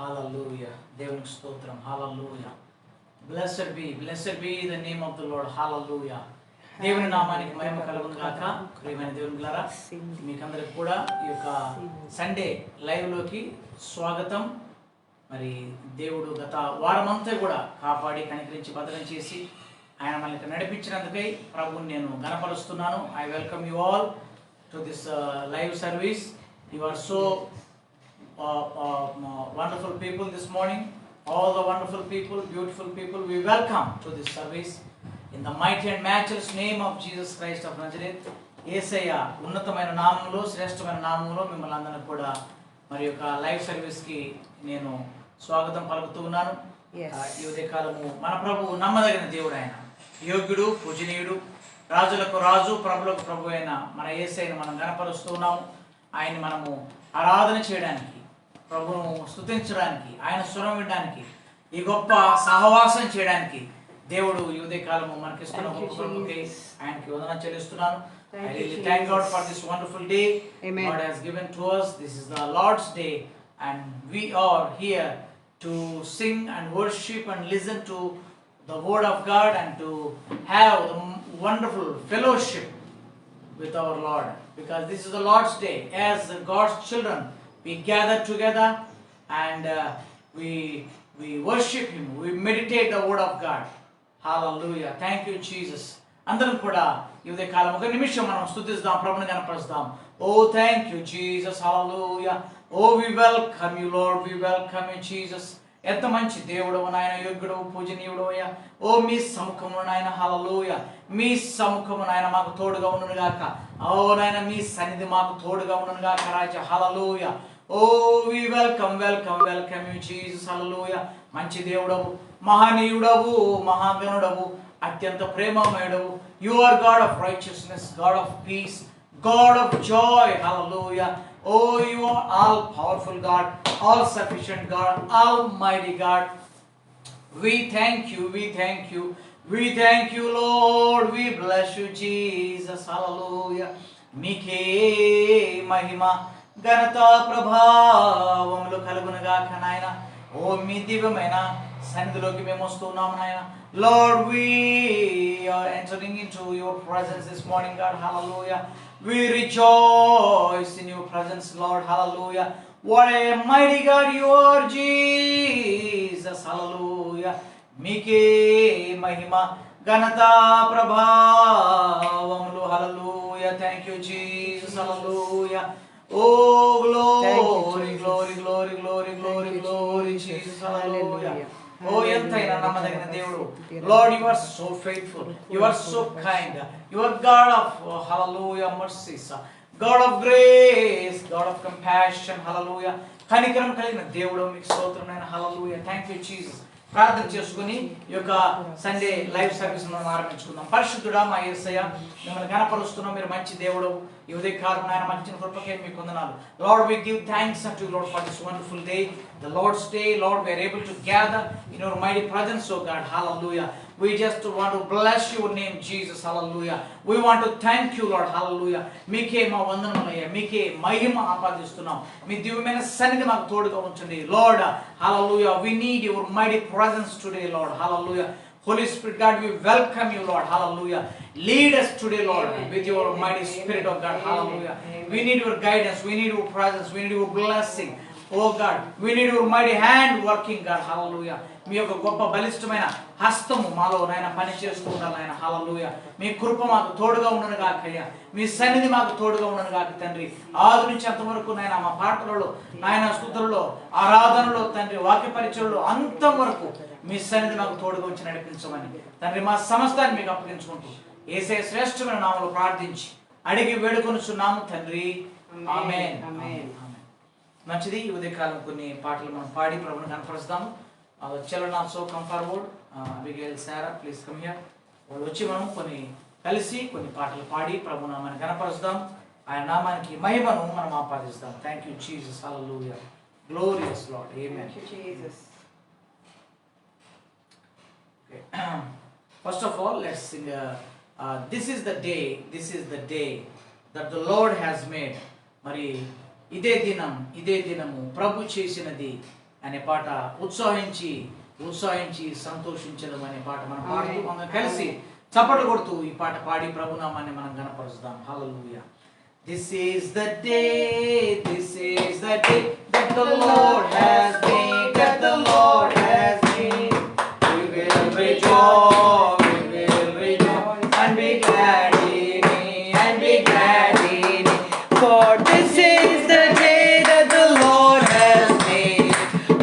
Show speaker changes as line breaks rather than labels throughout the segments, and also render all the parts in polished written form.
Hallelujah. దేవునికి స్తోత్రం. Hallelujah. Blessed be the name of the Lord. Hallelujah. దేవుని నామానికి మహిమ కలుగును గాక. ప్రియమైన దేవుని బిడ్డలారా, మీకందరికి కూడా ఈ యొక్క సండే లైవ్ లోకి స్వాగతం. మరి దేవుడు గత వారమంతా కూడా కాపాడి కనికరించి భద్రం చేసి ఆయన మనకి నడిపించినందుకై ప్రభువుని నేను గణపరుస్తున్నాను. I welcome you all to this live service. You are so wonderful people this morning. All the wonderful people, beautiful people, we welcome to this service in the mighty and matchless name of Jesus Christ of Nazareth. యేసయ్య ఉన్నతమైన నామములో శ్రేష్టమైన నామములో మిమ్మల్ని అందరిని కూడా మరి యొక్క live సర్వీస్కి నేను స్వాగతం పలుకుతూ ఉన్నాను. ఈ ఉదయకాలము మన ప్రభు నమ్మదగిన దేవుడు, ఆయన యోగ్యుడు, పూజనీయుడు, రాజులకు రాజు, ప్రభులకు ప్రభు అయిన మన యేసయ్యను మనం గణపరుస్తూ ఉన్నాము. ఆయన్ని మనము ఆరాధన చేయడానికి, ప్రభువును స్తుతించడానికి, ఆయన స్వరం వినడానికి, ఈ గొప్ప సహవాసం చేయడానికి దేవుడు ఈ ఉదయకాలము మనకిస్తున్న గొప్ప కృపకి ఆయనకి వందనం చెల్లిస్తున్నాను. I really thank God for this wonderful day God has given to us. This is the Lord's day and we are here to sing and worship and listen to the word of God and to have the wonderful fellowship with our Lord, because this is the Lord's day. As God's children, we gather together and we worship Him. We meditate the word of God. Hallelujah. Thank you, Jesus. అందరం కూడా ఈ ఉదయ కాలం ఒక నిమిషం మనం స్తుతిద్దాం, ప్రభువుని గణపరుస్తాం. Oh, thank you, Jesus. Hallelujah. Oh, we welcome you, Lord. We welcome you, Jesus. ఎంత మంచి దేవుడు నాయన, యోగ్యుడు, పూజనీయుడు అయ్యా. ఓ మీ సముఖము నాయన, హల్లెలూయా. మీ సముఖము నాయన మాకు తోడుగా ఉండును గాక. ఓ నాయన మీ సన్నిధి మాకు తోడుగా ఉండును గాక రాజా. హల్లెలూయా. Oh we welcome welcome welcome you Jesus. హల్లెలూయా. మంచి దేవుడవు, మహనీయుడవు, మహాగణుడవు, అత్యంత ప్రేమమయుడవు. You are God of righteousness, God of peace, God of joy. Hallelujah. Oh, you are all powerful God, all sufficient God, almighty God. We thank you, we thank you, we thank you, Lord. We bless you, Jesus. Hallelujah. Mike mahima ganata prabhavamulu kalgunugaaka nayana. Oh, మీ దివ్యమైన సన్నిధిలోకి మేము వస్తున్నాము నాయన. Lord, we are entering into your presence this morning, God. Hallelujah. We rejoice in your presence, Lord. Hallelujah. What a mighty God you are, Jesus. Hallelujah. మీకే మహిమ ఘనత ప్రభావములు. Hallelujah. Thank you, Jesus. Hallelujah. Oh, glory, glory, glory, glory, glory, glory, Jesus. Hallelujah. Oh, ఎంతైనా నమ్మదగిన దేవుడు. Lord, you are so faithful. You are so kind. You are God of hallelujah mercies, God of grace, God of compassion. Hallelujah. కనికరం కలిగిన దేవుడు, మీకు స్తోత్రమైన. Hallelujah. Thank you, Jesus. ప్రార్థన చేసుకుని ఈ యొక్క సండే లైవ్ సర్వీస్ మనం ఆరంభించుకుందాం. పరిశుద్ధుడా మా యేసయ్య, మిమ్మల్ని గణపరుస్తున్నాం. మీరు మంచి దేవుడు. ఈ ఉదయకాలం నాయన మాకు ఇచ్చిన కృపకే మీకు వందనాలు. Lord, we give thanks unto you, Lord, for this wonderful day, the Lord's day. Lord, we are able to gather in your mighty presence, oh God. Hallelujah. We just want to bless your name, Jesus. Hallelujah. We want to thank you, Lord. Hallelujah. మీకే మా వందనములయ్యా, మీకే మహిమ ఆపాదిస్తున్నాం. మీ దివ్యమైన సన్నిధి మాకు తోడుగా ఉంచండి, Lord. Hallelujah. We need your mighty presence today, Lord. Hallelujah. Holy Spirit, God, we welcome you, Lord. Hallelujah. Lead us today, Lord, with your mighty Spirit of God. Hallelujah. We need your guidance. We need your presence. We need your blessing. Oh God, we need your mighty hand working, God. Hallelujah. మీ యొక్క గొప్ప బలిష్టమైన హస్తము మాలో నాయన పని చేస్తూ ఉండాలి నాయన. హల్లెలూయా. మీ కృప మాకు తోడుగా ఉండను గాక అయ్యా. మీ సన్నిధి మాకు తోడుగా ఉండను గాక తండ్రి. ఆది నుంచి అంతవరకు నాయన మా పాటలలో, నాయన స్తుతులలో, ఆరాధనలో తండ్రి, వాక్య పరిచయంలో అంతం వరకు మీ సన్నిధి మాకు తోడుగా ఉంచి నడిపించమని తండ్రి మా సమస్తాన్ని మీకు అప్పగించుకుంటూ యేసయ్య శ్రేష్టమైన నామములో ప్రార్థించి అడిగి వేడుకొనుచున్నాము తండ్రి. ఆమేన్. మంచిది. ఈ ఉదయకాలం కొన్ని పాటలు మనం పాడి ప్రభువుని కనపరుస్తాము. Children also come forward. Abigail, Sarah, please come here. వాళ్ళు వచ్చి మనం కలిసి కొన్ని పాటలు పాడి ప్రభు నామాన్ని కనపరుస్తాం. ఆయన నామానికి మహిమను మనం ఆపాదిస్తాం. Thank you, Jesus. Hallelujah. Glorious Lord. Amen.
Thank you, Jesus.
Okay. First of all, let's sing. This is the day. This is the day that the Lord has made. మరి ఇదే దినము ప్రభు చేసినది అనే పాట ఉత్సాహించి సంతోషించడం అనే పాట మనం పాడుతూ మనం కలిసి చప్పట్లు కొడుతూ ఈ పాట పాడి ప్రభునామాన్ని మనం గణపరుస్తాం. హల్లెలూయా. This is the day that the Lord has made, that the Lord has made. We will rejoice and be glad in it, and be glad in it. For this is the day that the Lord has made.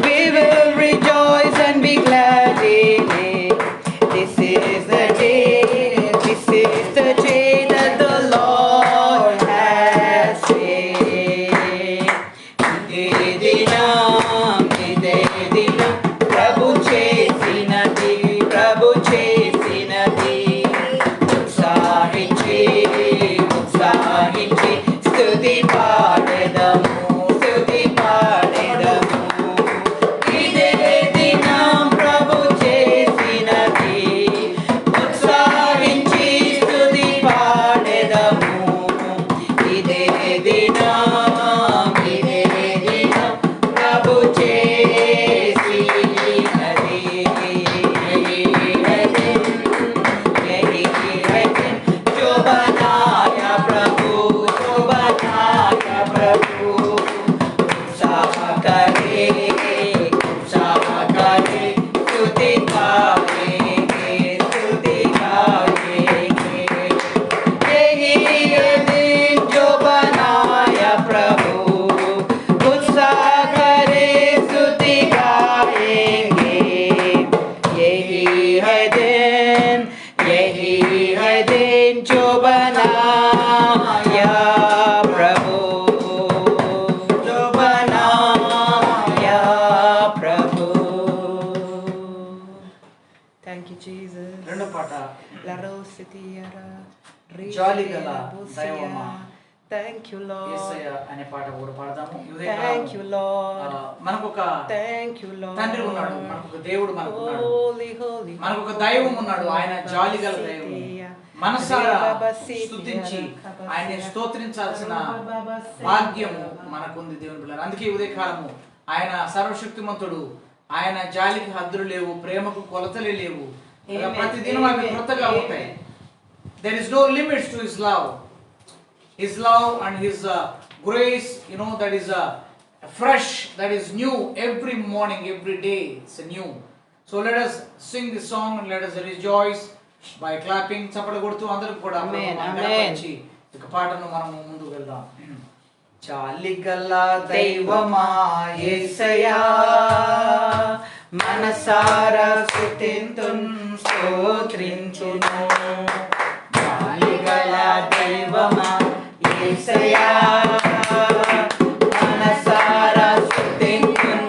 We will rejoice and be glad in it. This is the day that the Lord has made. ఇదే దినం ప్రభు చేసినది ఉత్సాహించి స్తుతి పాడెదము. ఇదే దినం ప్రభు చేసినది ఉత్సాహించి స్తుతి పాడెదము. ఇదే దినం ప్రభు చేసినది. जो बनाया प्रभु उत्साह करे स्तुति गाएंगे. यही है दिन जो बनाया प्रभु उत्साह करे स्तुति गाएंगे. यही है दिन जो बनाया प्रभु
Thank you, Jesus.
రెండో పాట
La Rositiara.
జాలిగల దైవమా.
Thank you, Lord.
యేసయ్య అనే పాట కూడా పాడదాము.
Thank you, Lord.
మనకు ఒక
Thank you, Lord.
తండ్రి ఉన్నాడు, మనకు ఒక దేవుడు మనకు ఉన్నాడు,
Holy.
మనకు ఒక దైవం ఉన్నాడు. ఆయన జాలిగల దైవం. మనసారా స్తుతించి ఆయన్ని స్తోత్రించాల్సిన భాగ్యము మనకుంది దేవుని పిల్లలు. అందుకే ఈ ఉదయకాలము ఆయన సర్వశక్తిమంతుడు, ఆయన జాలికి హద్దులు లేవు, ప్రేమకు కొలతలే లేవు. ప్రతిదినం అవి కొత్తగా ఉంటాయి. There is no limits to his love. His love and his grace, that is fresh, that is new every morning, every day. It's new. So let us sing this song and let us rejoice by clapping. చప్పట్లు కొడుతూ అందరూ కూడా గణపరించి ఒక పాటను మనం ముందుకు వెళ్దాం. చాలిగల దైవమా యేసయ్యా, మనసారా స్తోత్రించును. చాలిగల దైవమా యేసయ్యా, మనసారా స్తోత్రించును.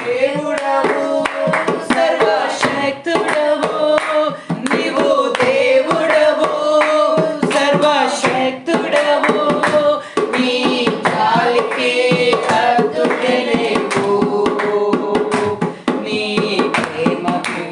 దేవుడవు సర్వశక్తుడవు, నీవు దేవుడవు సర్వశక్తుడవు, నీ జాలికి హద్దులే లేవు, నీ ప్రేమకు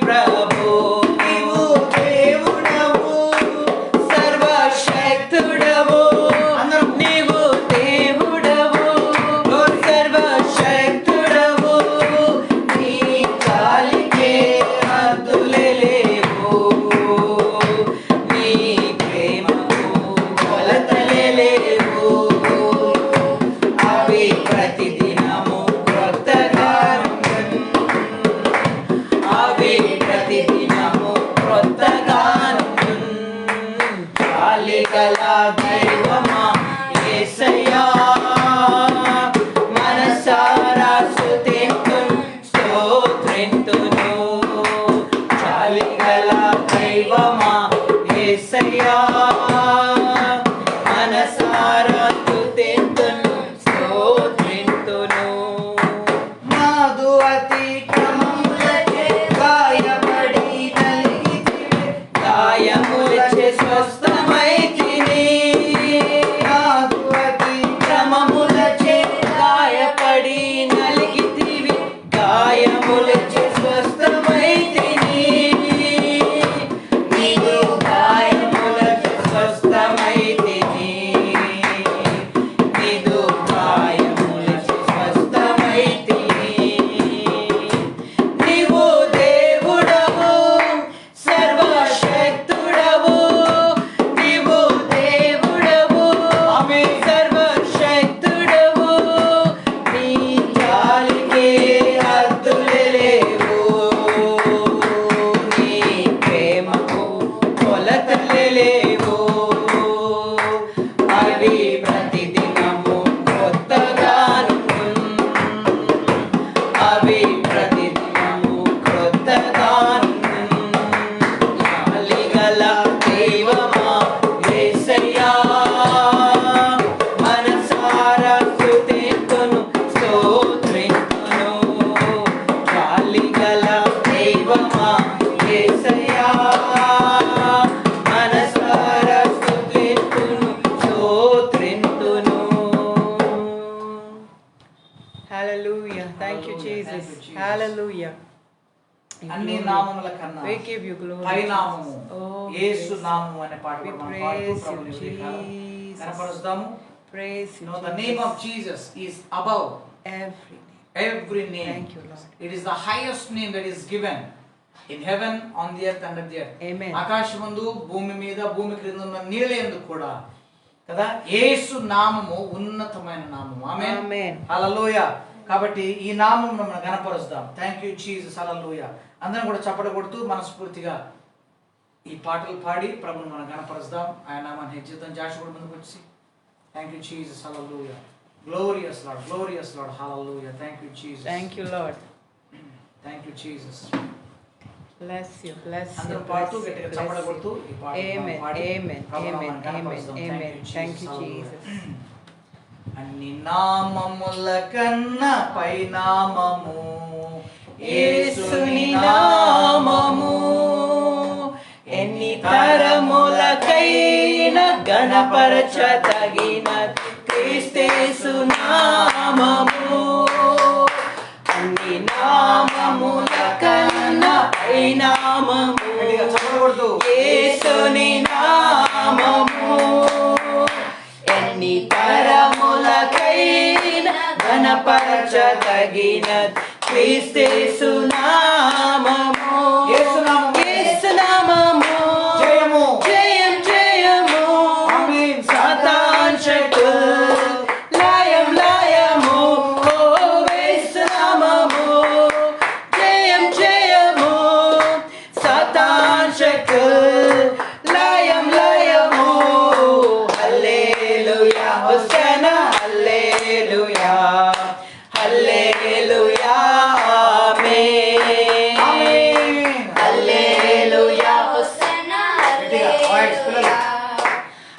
ప్రభు నీవు దేవుడవు సర్వశక్తుడవు నీవు దేవుడవు సర్వశక్తుడవు నీ చాలికే హద్దులే లేవు నీ ప్రేమకు కొలతలే లేవు అవి ప్రతిదినము క్రొత్తగా అవి ప్రతిదినము క్రొత్తగా చాలిగల దైవమా యేసయ్యా మనసారా స్తుతింతును స్తోత్రింతును చాలిగల దైవమా యేసయ్యా మనసారా స్తుతింతును స్తోత్రింతును నాదు అతిక్రమములచే గాయపడి నలిగితివే గాయములచే స్వస్థమైతిని నాదు అతిక్రమములచే గాయపడి నలిగితివి గాయములచే స్వస్థమైతిని నీవు గాయములచే స్వస్థమైతిని నీదు గాయములచే స్వస్థమైతిని నీవు దేవుడవు సర్వశక్తుడవు నీవు దేవుడవు సర్వశక్తుడవు నీ జాలికే హద్దులే లేవు నీ ప్రేమకు కొలతలే లేవు అవి ప్రతిదినము క్రొత్తగాను అవి ప్రతిదినము క్రొత్తగాను చాలిగల దైవమా యేసయ్యా మనసారా స్తుతింతును స్తోత్రింతును చాలిగల దైవమా యేసయ్యా మనసారా స్తుతింతును స్తోత్రింతును Hallelujah. Thank you, Jesus. Hallelujah.
అన్ని నామముల కన్నా
We give you glory.
పై నామము
Oh,
యేసు
praise.
నామము అనే పాట
We
కూడా మనం
praise
పాడుతూ
you,
ప్రభుని ఉదయకాలం
Jesus.
కనపరుస్తాము.
Praise you,
The name of Jesus is above
every name.
every name.
Thank you, Lord.
It is the highest name that is given in heaven, on the earth, under the earth.
Amen.
ఆకాశమందు భూమి మీద భూమి క్రింద ఉన్న నీళ్ళయందు కూడా కదా యేసు నామము ఉన్నతమైన నామము. ఆమేన్.
Amen.
హల్లెలూయా. కాబట్టి ఈ నామమును మనం గణపరుస్తాం. Thank you Jesus. హల్లెలూయా. అందరం కూడా చప్పట్లు కొడుతూ మనస్ఫూర్తిగా ఈ పాటలు పాడి ప్రభుని మనం గణపరుస్తాం. ఆయన నామాన్ని హెచ్చిద్దాం. జాషువా కూడా ముందుకు వచ్చి thank you Jesus. Hallelujah. Glorious lord, glorious lord. Hallelujah. Thank you Jesus.
Thank you, Lord.
Thank you Jesus.
Bless you, bless you.
అందరం పాడుతూ
bless you,
గట్టిగా
bless
చప్పట్లు
you.
కొడుతూ ఈ పాటలు
Amen,
పాడి
amen,
ప్రభుని
amen,
మనం గణపరుస్తాం.
amen,
Thank
amen.
you,
Thank you,
Hallelujah.
Jesus.
అన్ని నామముల కన్నా పై నామము
యేసుని నామము ఎన్ని తరములకైన గణపరచదగిన క్రీస్తేసు నామము అన్ని నామముల కన్నా పై నామము యేసుని నామము ఎన్ని తరములకైన గణపరచదగిన క్రీస్తేసు నామము యేసు నామము
జయము
జయం జయము
ఆమేన్.
సాతాన్ శక్తులు లయం లయము ఓ యేసు నామము జయం జయము సాతాన్ శక్తులు లయం లయము హల్లెలూయా హోసన్నా హల్లెలూయా హల్లెలూయా ఆమేన్
ఆమేన్.
హల్లెలూయా
గట్టిగా వాయిస్ పిల్లలు.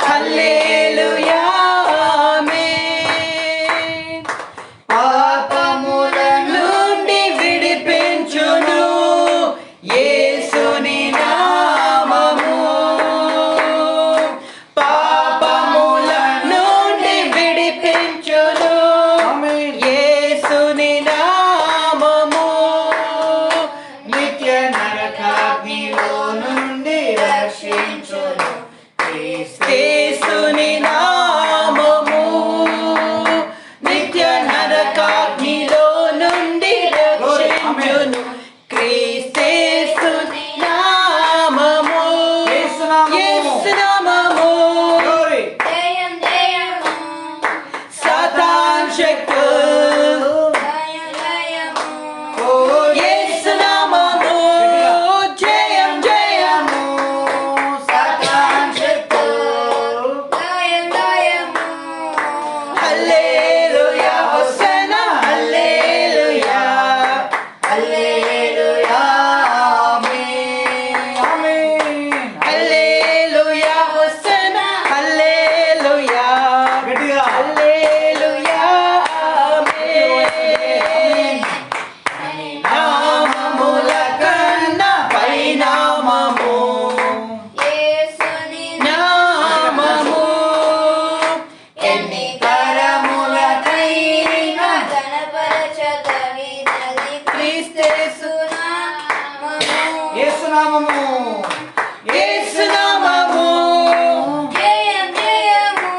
హల్లెలూయా ఆమేన్ పాపముల నుండి విడిపించును యేసుని నామము
యేసునామము
యేసునామము
జయం జయము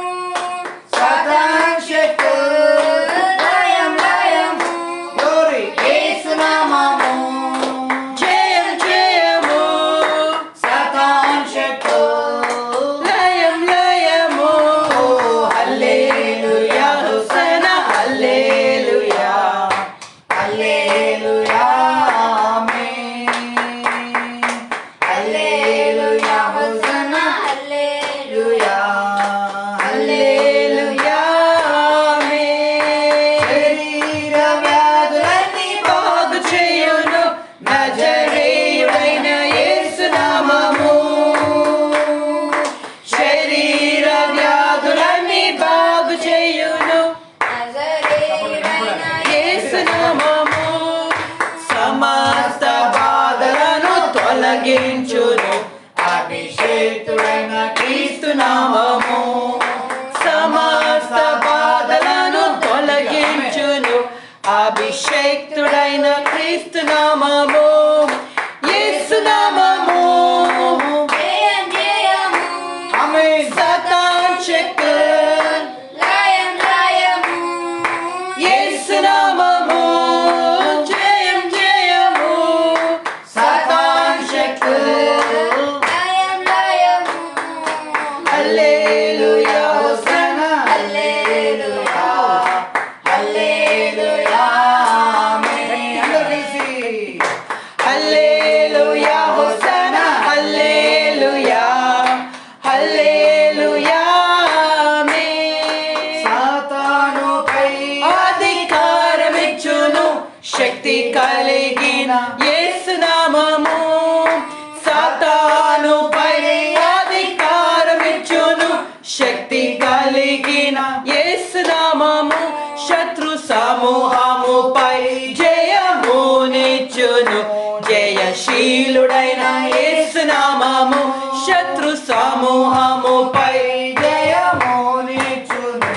సాతాను శక్తులు
లయం లయము
glory యేసునామము జయం జయము సాతాను శక్తులు లయం లయము హల్లెలూయా హోసన్నా హల్లెలూయా హల్లెలూయా ఆమేన్ హల్లెలూయా హోసన్నా హల్లెలూయా హల్లెలూయా ఆమేన్ శరీర వ్యాధులన్నీ బాగు చేయును నజరేయుడైన యేసు నామము శరీర వ్యాధులన్నీ బాగు చేయును
నజరేయుడైన
యేసు నామము సమస్త బాధలను తొలగించును అభిషేకుడైన క్రీస్తు నామము సమస్త బాధలను తొలగించును అభిషేకుడైన క్రీస్తు నామము యేసు నామము
జయం జయము
ఆమేన్ సాతాను శక్తులు
లయం లయము
యేసు నామము జయం జయము సాతాను శక్తులు
లయం లయము
హల్లెలూయా హోసన్నా హల్లెలూయా హల్లెలూయా ఆమేన్ అందరూ కలిసి హల్లెలూయా హోసన్నా హల్లెలూయా హల్లెలూయా ఆమేన్ సాతానుపై అధికారమిచ్చును శక్తి కలిగిన యేసు నామము సాతానుపై అధికారమిచ్చును శక్తి కలిగిన యేసు నామము శత్రు సమూహముపై జయమునిచ్చును జయశీలుడైన యేసు నామము శత్రు సమూహముపై జయమునిచ్చును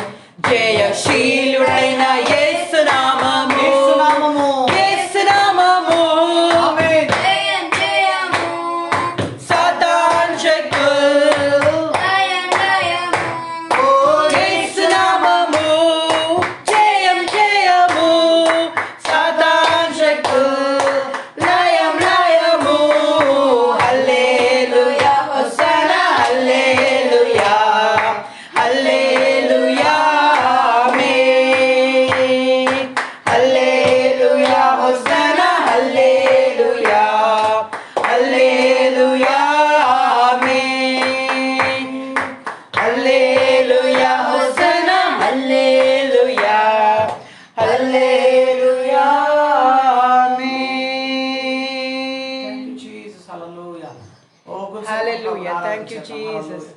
జయశీలుడైన యేసు నామము యేసు నామము ఆమేన్
జయం జయము
సాతాను శక్తులు
లయం లయము
యేసు నామము జయం జయము సాతాను శక్తులు లయం లయము హల్లెలూయా hosanna hallelujah hallelujah amen hallelujah hosanna hallelujah hallelujah amen hallelujah hosanna hallelujah hallelujah amen
Jesus, hallelujah. Oh, good
Hallelujah.
Lord,
Thank you,
hallelujah.
Jesus.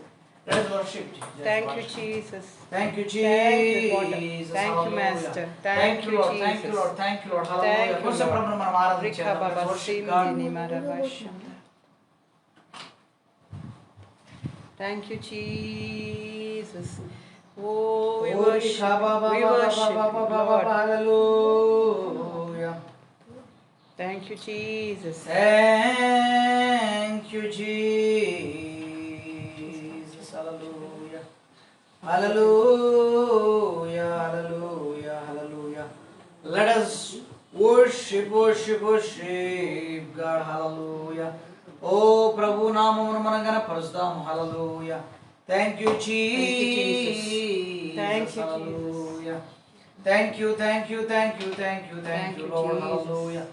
Let us worship Jesus.
Thank you,
Worship.
Jesus.
Thank you,
Thank you, Lord.
Jesus.
Thank you,
Hallelujah.
Master.
Thank you, Lord. Thank you,
Jesus.
Lord. Thank you, Lord.
Thank
Hallelujah.
you,
కొంచెం
Lord.
ప్రభువును మనం ఆరాధించేద్దాం.
Rika Baba
Let's worship God.
Sindini Marabasham. Thank you, Jesus. Oh, we
Oh,
worship
Rika Baba,
you. We
Baba,
worship
Baba,
you,
Baba,
Lord.
hallelujah.
Thank you, Jesus.
Thank you, Jesus. Hallelujah. Hallelujah. Hallelujah. Hallelujah. Let us worship, worship, worship God. Hallelujah. Oh, Prabhu నామమును మనం గణపరుస్తాం. Hallelujah. Thank you, Jesus.
Thank you, Jesus.
Hallelujah. Thank you, thank you, thank you, thank you, thank
Thank
you,
you,
Lord.
Jesus.
Hallelujah.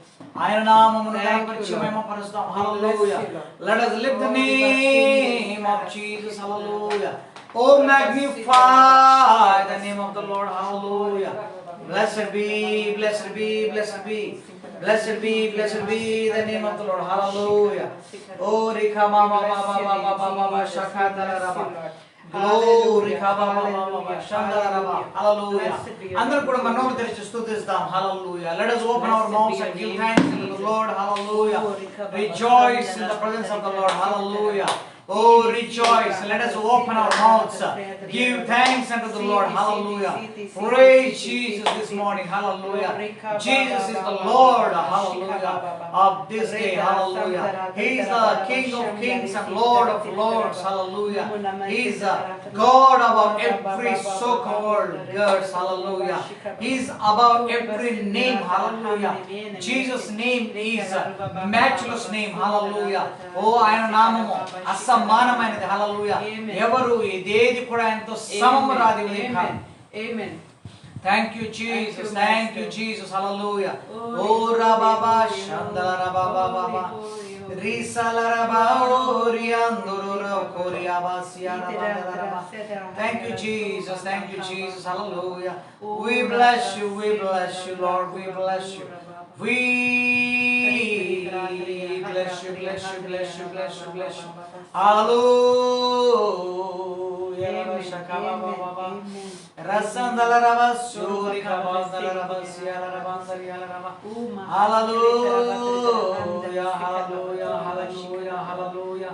ఆయన నామమును
Thank you,
గణపరిచి
Lord.
మహిమపరుస్తాం.
We bless
Hallelujah.
you, Lord.
Let us lift the
Oh, we bless
name
you.
of Jesus. Hallelujah. Oh, magnify the name of the Lord. Hallelujah. Blessed be, blessed be, blessed be. Blessed be, blessed be the name of the Lord. Hallelujah. Oh, Rika Mama Baba Baba Baba Shakatara Rama. Glory Baba Shandara Rama. Hallelujah. అందరూ కూడా మన నోరు తెరిచి స్తుతిస్తాం. Hallelujah. Let us open our mouths and give thanks to the Lord. Hallelujah. Rejoice in the presence of the Lord. Hallelujah. Oh, rejoice. Let us open our mouths. Give thanks unto the Lord. Hallelujah. Praise Jesus this morning. Hallelujah. Jesus is the Lord. Hallelujah. Of this day. Hallelujah. He is the King of kings and Lord of lords. Hallelujah. He is the God above every so-called gods. Hallelujah. He is above every name. Hallelujah. Jesus' name is a matchless name. Hallelujah. Oh, ఆయన నామము అసమానమైనది. హల్లెలూయా. ఎవరు ఇదేది కూడా ఆయనతో సమము రాదు.
Amen. Amen.
Thank you, Jesus. Thank you, Jesus. Hallelujah. Oh, Rababa, Shandala Rababa, Baba. Risala Rabba, Oriandoro, Koriaba, Siara, Rabba. Thank you, Jesus. Thank you, Jesus. Hallelujah. We bless you. We bless you, Lord. We bless you. We bless you, bless you, bless you, bless you, bless you. Hallelujah. Rasandala Rava, Suri Kabasala Rava, Siala Ravandari Rava. Hallelujah, hallelujah, hallelujah, hallelujah.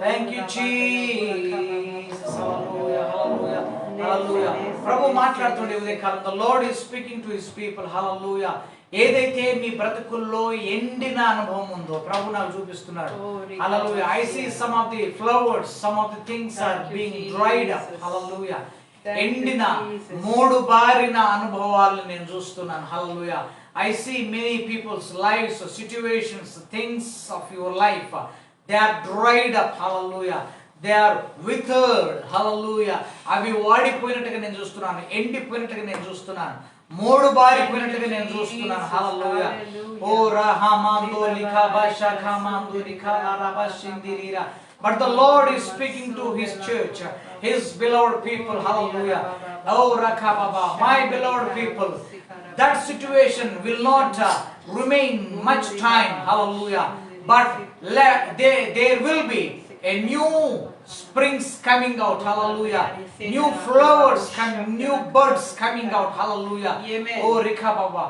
Thank you, Jesus. Hallelujah, hallelujah, hallelujah. Prabhu మాట్లాడుతుండే ఉదయకాలం. The Lord is speaking to his people. Hallelujah. ఏదైతే మీ బ్రతుకుల్లో ఎండిన అనుభవం ఉందో ప్రభు నాకు చూపిస్తున్నాడు. హల్లెలూయా. I see some of the flowers, some of the things are being dried up. హల్లెలూయా. ఎండిన మూడు బారిన అనుభవాలను నేను చూస్తున్నాను. హల్లెలూయా. I see many people's lives, situations, things of your life, they are dried up. Hallelujah. They are withered. Hallelujah. అవి వాడిపోయినట్టుగా నేను చూస్తున్నాను, ఎండిపోయినట్టుగా నేను చూస్తున్నాను, మూడు బారిపోయినట్టుగా నేను చూస్తున్నాను. హల్లెలూయా. ఓ రహమాందో లిఖాబా షఖమాందో లిఖారాబా షిందిరీరా. But the Lord is speaking to his church, his beloved people. Hallelujah. Oh rakababa, my beloved people, that situation will not remain much time. Hallelujah. But there will be a new springs coming out. Hallelujah. New flowers coming, new birds coming out. Hallelujah. Oh Rikha Baba,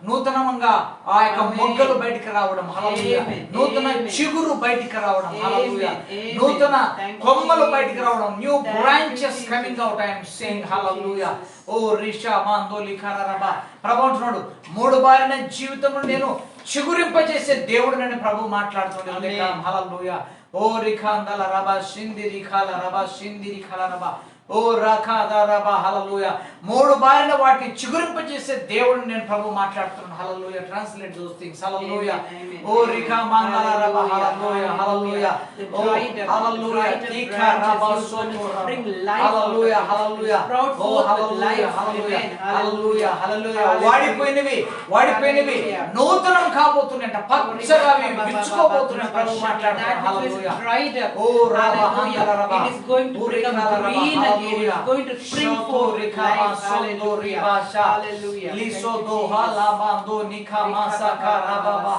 నూతనంగా ఆ యొక్క మొగ్గలు బయటికి రావడం. హల్లెలూయా. నూతన చిగురు బయటికి రావడం. హల్లెలూయా. నూతన కొమ్మలు బయటికి రావడం. New branches coming out. I am saying హల్లెలూయా. ఓ రిషా మాందోలి ఖరరబా. ప్రభు అంటున్నాడు, మూడు బారిన జీవితంలో నేను చిగురింపజేసే దేవుడినని ప్రభు మాట్లాడుతున్నాడు. హల్లెలూయా. ఓ రిఖాందల రబా షింది రిఖాల రబా షింది రిఖాల రబా. ఓ రఖాదరబా. హల్లెలూయా. మూడు బారిన వాటిని చిగురింపజేసే దేవుడిని నేను ప్రభు మాట్లాడుతున్నాను. హల్లెలూయా. Translate those things. హల్లెలూయా. ఓ రిఖా మంగళ రబా. హల్లెలూయా. హల్లెలూయా. ఓ హల్లెలూయా. టీకా రబా సోతో. హల్లెలూయా. హల్లెలూయా. ఓ హల్లెలూయా. హల్లెలూయా. హల్లెలూయా. హల్లెలూయా. వాడిపోయినవి నూతనం కాబోతున్నాయంట. పచ్చగా విచ్చుకోబోతున్నాయి. ప్రభు మాట్లాడుతున్నాడు. హల్లెలూయా. ఓ రబా మంగళ రబా.
It is going to become green again. It is going to spring forth with life. Hallelujah.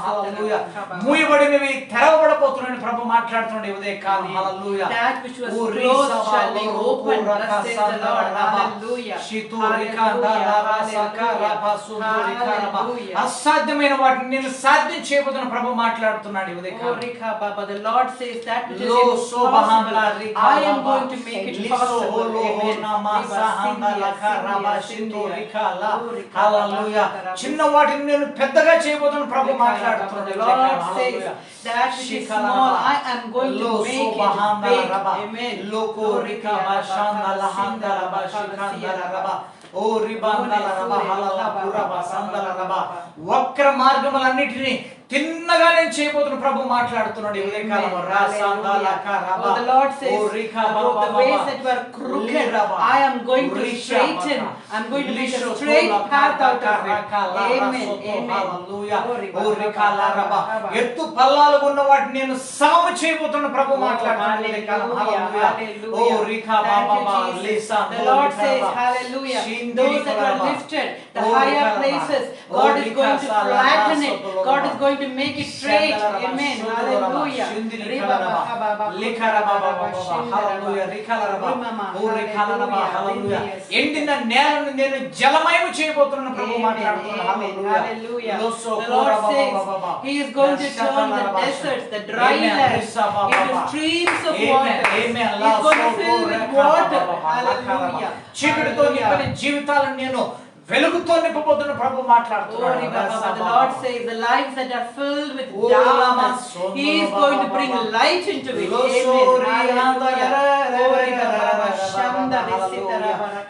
Hallelujah.
మూయబడినవి తెరవబడబోతున్నాయని ప్రభు మాట్లాడుతున్నాడు ఉదయ కాలం. హల్లెలూయా.
That which was closed shall be opened. Thus says the Lord. Hallelujah.
అసాధ్యమైన వాటిని నేను సాధ్యం చేయబోతున్న ప్రభు మాట్లాడుతున్నాడు ఉదయ కాలం.
The Lord says that which is impossible, I am going to make it possible.
చిన్న వాటిని నేను పెద్దగా చేయబోతున్న ప్రభు మాట్లాడుతున్నాడు.
The Lord says that which is small, I am going to make it big. Amen.
ఓ రిబాందల రబ హలల పురబ సందల రబ. వక్ర మార్గములన్నిటిని తిన్నగా నేను చేయబోతున్న ప్రభు మాట్లాడుతున్నాడు ఈ ఉదయకాలం.
The Lord says, the ways that were crooked, I am going to straighten. I am going to make a straight path out of it. Amen. Amen.
ఎత్తు పల్లాలు ఉన్న వాటిని నేను సమము చేయబోతున్న ప్రభు మాట్లాడుతున్నాడు.
The Lord says, hallelujah. Those that were lifted, the higher places, God is going to flatten it. God is going to to make it straight. Amen. Hallelujah.
ఎండిన నేలను నేను జలమయం చేయబోతున్నాను ప్రభు మాట్లాడుతున్నాడు.
Hallelujah. The Lord says He is going to turn the deserts, the dry land, into streams of water. He is going to fill with water. Hallelujah.
చీకటితో నింపిన జీవితాలను నేను వెలుగుతో నింపబోతున్న ప్రభు మాట్లాడుతున్నాడు.
The Lord says the lives that are filled with darkness, He is going to bring light into it.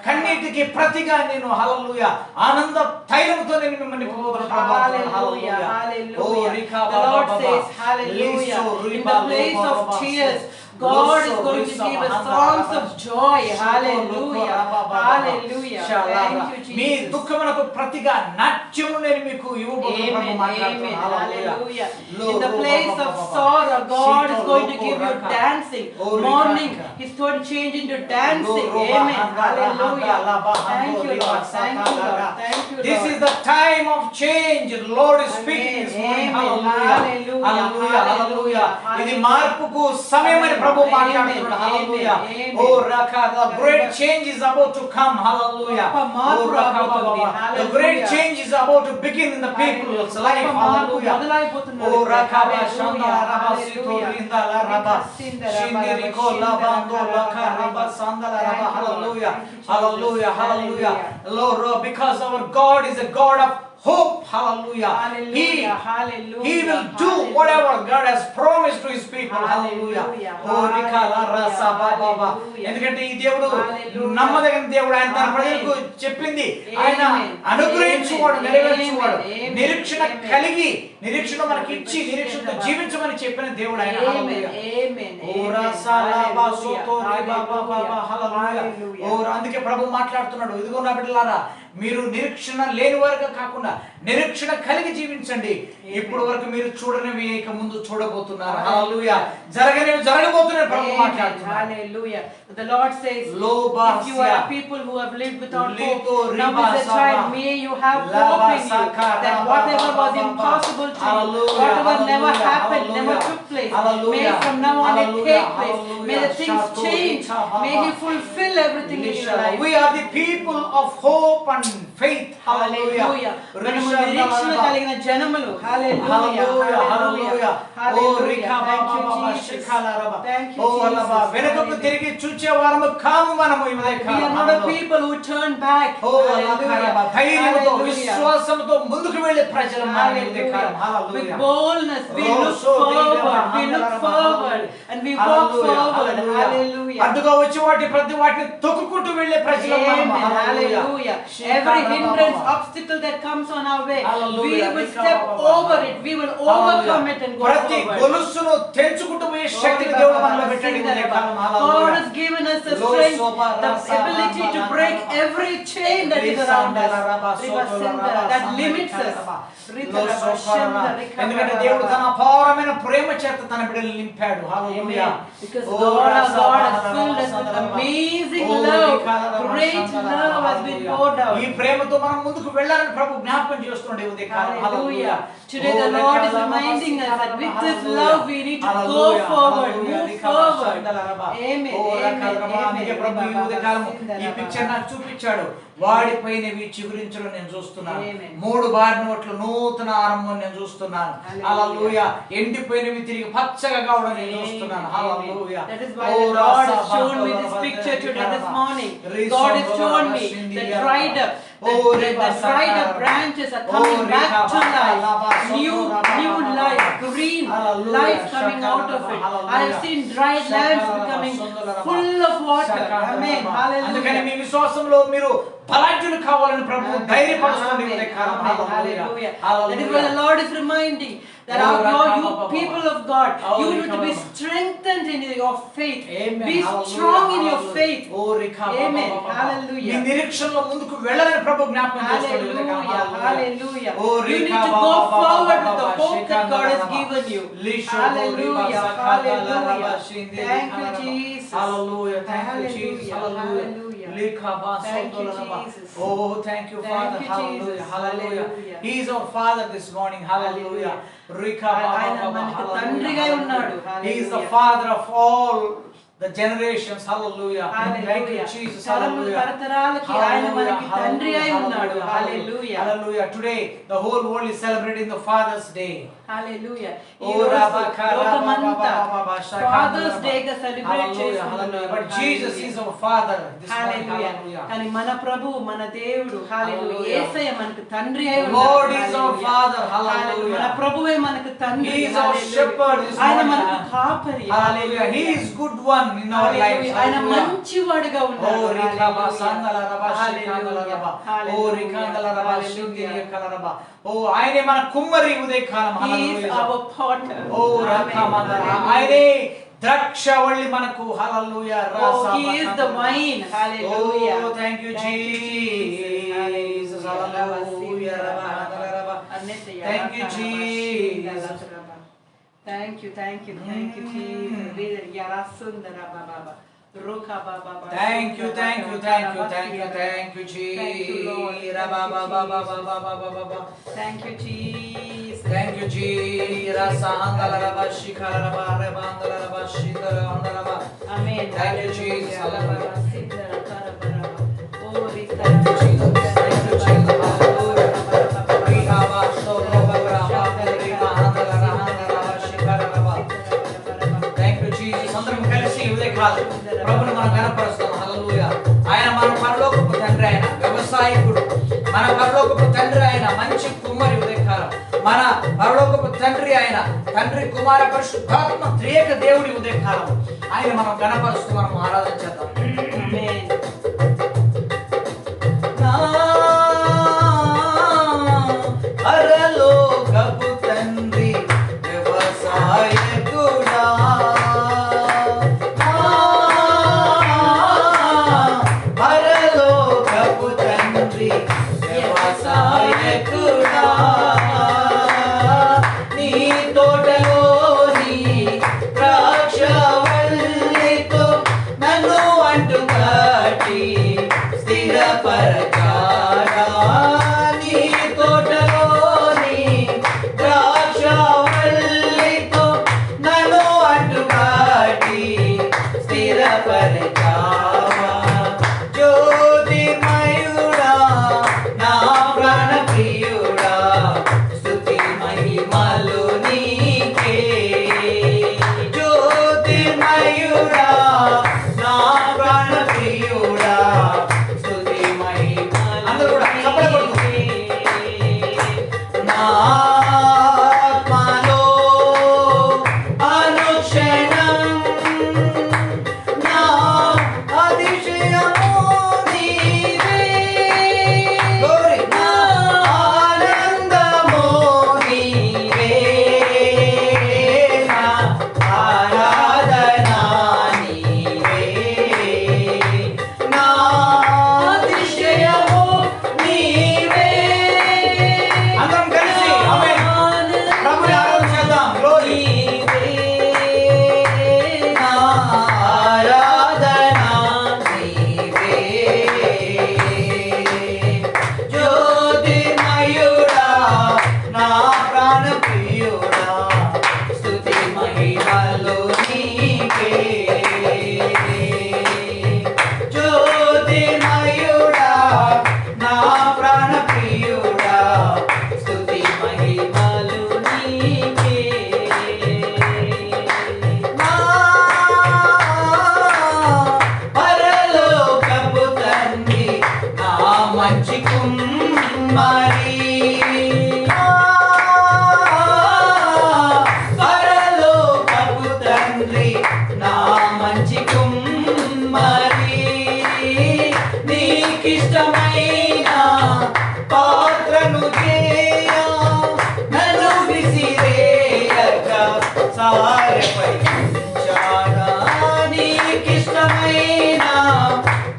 కన్నీటికి ప్రతిగా నేను హల్లెలూయా ఆనంద తైలముతో నేను మిమ్మల్ని నింపబోతున్న ప్రభు.
Hallelujah. Hallelujah. The Lord says hallelujah. In the place of tears, God is going to give us songs of joy. Hallelujah. Hallelujah. Thank you,
me
Jesus.
దుఃఖమునకు ప్రతిగా నాట్యము నేను మీకు ఇవ్వబోతున్న ప్రభు
Amen.
మాట్లాడుతున్నాడు.
Hallelujah. In the place of sorrow, God is going to give you dancing. Morning, He's going to change into dancing. Amen. Hallelujah. Thank you, Lord. Thank you, Lord. Thank you, Lord.
This is the time of change. The Lord is speaking this morning. Hallelujah. Hallelujah. Hallelujah. ఇది మార్పుకు సమయమని ప్రభు మాట్లాడుతున్నాడు. Hallelujah. Oh raka, the great change is about to come. Hallelujah. Oh raka, the great change is about to begin in the people's life. Hallelujah. Oh raka, shanda raba sito rinda la raba shindiri ko la bando raka raba sanda la raba. Hallelujah. Hallelujah. Hallelujah. Lord, because our God is a God of hope. Hallelujah.
Hallelujah. Hallelujah.
He will do whatever God has promised to His people. Hallelujah. ఎందుకంటే ఈ దేవుడు నమ్మదగిన దేవుడు. ఆయన తన ప్రజలకు చెప్పింది ఆయన అనుగ్రహించువాడు, నెరవేర్చువాడు. నిరీక్షణ కలిగి నిరీక్షణ మనకి ఇచ్చి నిరీక్షణతో జీవించమని చెప్పిన దేవుడు ఆయన. అందుకే ప్రభు మాట్లాడుతున్నాడు, ఇదిగో నా బిడ్డలారా, మీరు నిరీక్షణ లేని వారుగా కాకుండా నిరీక్షణ కలిగి జీవించండి. ఇప్పుడు వరకు మీరు చూడనివి ఇక ముందు చూడబోతున్నారు. హల్లెలూయా. జరగనివి జరగబోతున్నాయి ప్రభు మాట్లాడుతున్నాడు.
Hallelujah. The Lord says, if you are people who have lived without hope, now is the time. May you have hope in you, that whatever was impossible to you, whatever never happened, never took place, may from now on it take place. May the things change. May He fulfill everything in your life.
We are the people of hope and faith. Hallelujah.
మనము నిరీక్షణ కలిగిన జనములు. Hallelujah. Hallelujah. Hallelujah. Thank you, Jesus. Thank you, Jesus.
వెనుకకు తిరిగి చూచే వారము కాము మనము.
We are not a people who turn back.
ధైర్యముతో విశ్వాసముతో ముందుకు వెళ్ళే ప్రజలు.
With boldness we look forward. We look forward and we walk forward. Hallelujah.
అడ్డుగా వచ్చి ప్రతి వాటిని తొక్కుకుంటూ వెళ్ళే ప్రజలు.
Hallelujah. Every hindrance, obstacle that comes on our way, we will step over it. We will overcome it and go
ప్రతి
forward.
గొలుసును తెంచుకుంటూ పోయే శక్తిని దేవుడు మనలో పెట్టాడు.
God has given us the strength, the ability to break every chain that is around us, that limits us.
ఎందుకంటే దేవుడు తన అపారమైన ప్రేమ చేత తన బిడ్డలను నింపాడు. హల్లెలూయా.
Because God has filled us with amazing love. Great love has been poured out.
ఈ ప్రేమతో మనం ముందుకు వెళ్ళాలని ప్రభు జ్ఞాపకం చేస్తున్నాడు.
Hallelujah. Today the Lord is reminding us that with this love we need to go forward, move forward. Amen.
అందుకే ప్రభు ఈ ఉదయకాలం ఈ పిక్చర్ నాకు చూపించాడు. వాడిపైనవి చిగురించడం నేను చూస్తున్నాను. 3 బారిన నోట్లు నూతన ఆరంభం నేను చూస్తున్నాను. హల్లెలూయా. ఎండిపోయినవి తిరిగి పచ్చగా కావడం నేను చూస్తున్నాను. హల్లెలూయా.
That is why the Lord has shown me this picture today this morning. God has shown me the dried up branches are coming back to life. New life, green life coming out of it. I have seen dried lands becoming full of water. Amen.
అందుకని మీ
Hallelujah.
విశ్వాసంలో మీరు బలాఢ్యులు కావాలని ప్రభు ధైర్యపరుస్తుంది.
Hallelujah. That is why the Lord is reminding that you people of God, you need to be strengthened in your faith. Be strong in your faith. Amen. Hallelujah.
మీ నిరీక్షణలో ముందుకు వెళ్ళాలని ప్రభు జ్ఞాపకం చేస్తున్నాడు.
Hallelujah. You need to go forward with the hope that God has given you. Hallelujah. Hallelujah. Thank you, Jesus.
Hallelujah. Thank you, Jesus. Hallelujah.
Thank you, Jesus.
Oh, thank you, Father.
Thank you, Jesus.
Hallelujah.
Hallelujah.
He is our Father this morning. Hallelujah.
ఆయన మనకు తండ్రిగా ఉన్నాడు.
He is the father of all the generations. Hallelujah. Thank you, Jesus. Hallelujah.
తరతరాలకి ఆయన మనకి తండ్రి అయి ఉన్నాడు. హల్లెలూయా.
Hallelujah. Today the whole world is celebrating the Father's Day.
Hallelujah.
Oh,
లోకమంతా ఫాదర్స్ డే గా సెలబ్రేట్ చేస్తున్నారు.
But Jesus is our Father.
హల్లెలూయా. కానీ మన ప్రభు మన దేవుడు హల్లెలూయా యేసయ్య మనకు తండ్రి అయి ఉన్నాడు.
Lord is our Father. Hallelujah.
మన ప్రభువే మనకు తండ్రి.
He is our shepherd.
ఆయన మనకు కాపరి.
Hallelujah. He is good one in our lives.
ఆయన మంచివాడుగా ఉన్నాడు.
Oh, Rikaba Sandala Raba Shikandala Raba. Oh, Rikandala Raba Shindiri Kalaraba. Oh, ఆయనే మన కుమ్మరి ఉదయకాలం.
He is our potter.
Oh, Rakamandala. ఆయనే ద్రాక్షవల్లి మనకు. హల్లెలూయా.
Oh, he is the vine. Hallelujah.
Oh, thank you, Jesus. Hallelujah. Thank you, Jesus.
Thank you, Jesus. Yarasundara Baba. Roka Baba.
Thank you, Jesus.
Thank you, Jesus.
Thank you, Jesus. Sandala Shikara Bandala Shikara Andalaba.
Amen.
Thank you, Jesus. Hallelujah.
Oh,
Thank you, Jesus. Thank you, Jesus. Hallelujah. Thank you, Jesus. అందరం కలిసి ఉదయకాలం ప్రభువును మనం ఘనపరుస్తాం. హల్లెలూయా. ఆయన మన పరలోకపు తండ్రి, ఆయన వ్యవసాయకుడు, మన పరలోకపు తండ్రి, ఆయన మంచి కుమ్మరి. ఉదయకాలం మన పరలోకపు తండ్రి, ఆయన తండ్రి కుమార పరిశుద్ధాత్మ త్రియేక దేవుడి ఉదయకాలం ఆయన మనం ఘనపరుస్తూ మనం ఆరాధన చేద్దాం. పరలోకపు తండ్రి వ్యవసాయకుడా, పరలోకపు తండ్రి వ్యవసాయకుడా, నీ తోటలోని ద్రాక్షవల్లితో నన్ను అంటుకట్టి స్థిరపరచాడా, నీ తోటలోని ద్రాక్షవల్లితో నన్ను అంటుకట్టి స్థిరపరచావా. జ్యోతిర్మయుడా, నా ప్రాణప్రియుడా, స్తుతి మహిమలు నీకే. జ్యోతిర్మయుడా, నా ప్రాణప్రియుడా, స్తుతి మహిమలు. అందరూ కూడా చప్పట్లు కొడుతూ. నా ఆత్మలో అనుక్షణం నా అతిశయము నీవే. Glory. నా ఆనందము నీవే, నా ఆరాధన నీవే, నా అతిశయము నీవే. అందరం కలిసి ఆమేన్. ప్రభువుని ఆరాధించేద్దాం. Glory. నా ఆరాధన నీవే. జ్యోతిర్మయుడా, నా ప్రాణప్రియుడా, స్తుతి మహిమలు నీకే. జ్యోతిర్మయుడా, నా ప్రాణప్రియుడా, స్తుతి మహిమలు నీకే. నా పరలోకపు తండ్రి, నా మంచి కుమ్మరి, పరలోకపు తండ్రి, నా మంచి కుమ్మరి, నీకిష్టమైన పాత్రను చేయ నన్ను విసిరేయక సారెపై ఉంచాడా. నీకిష్టమైన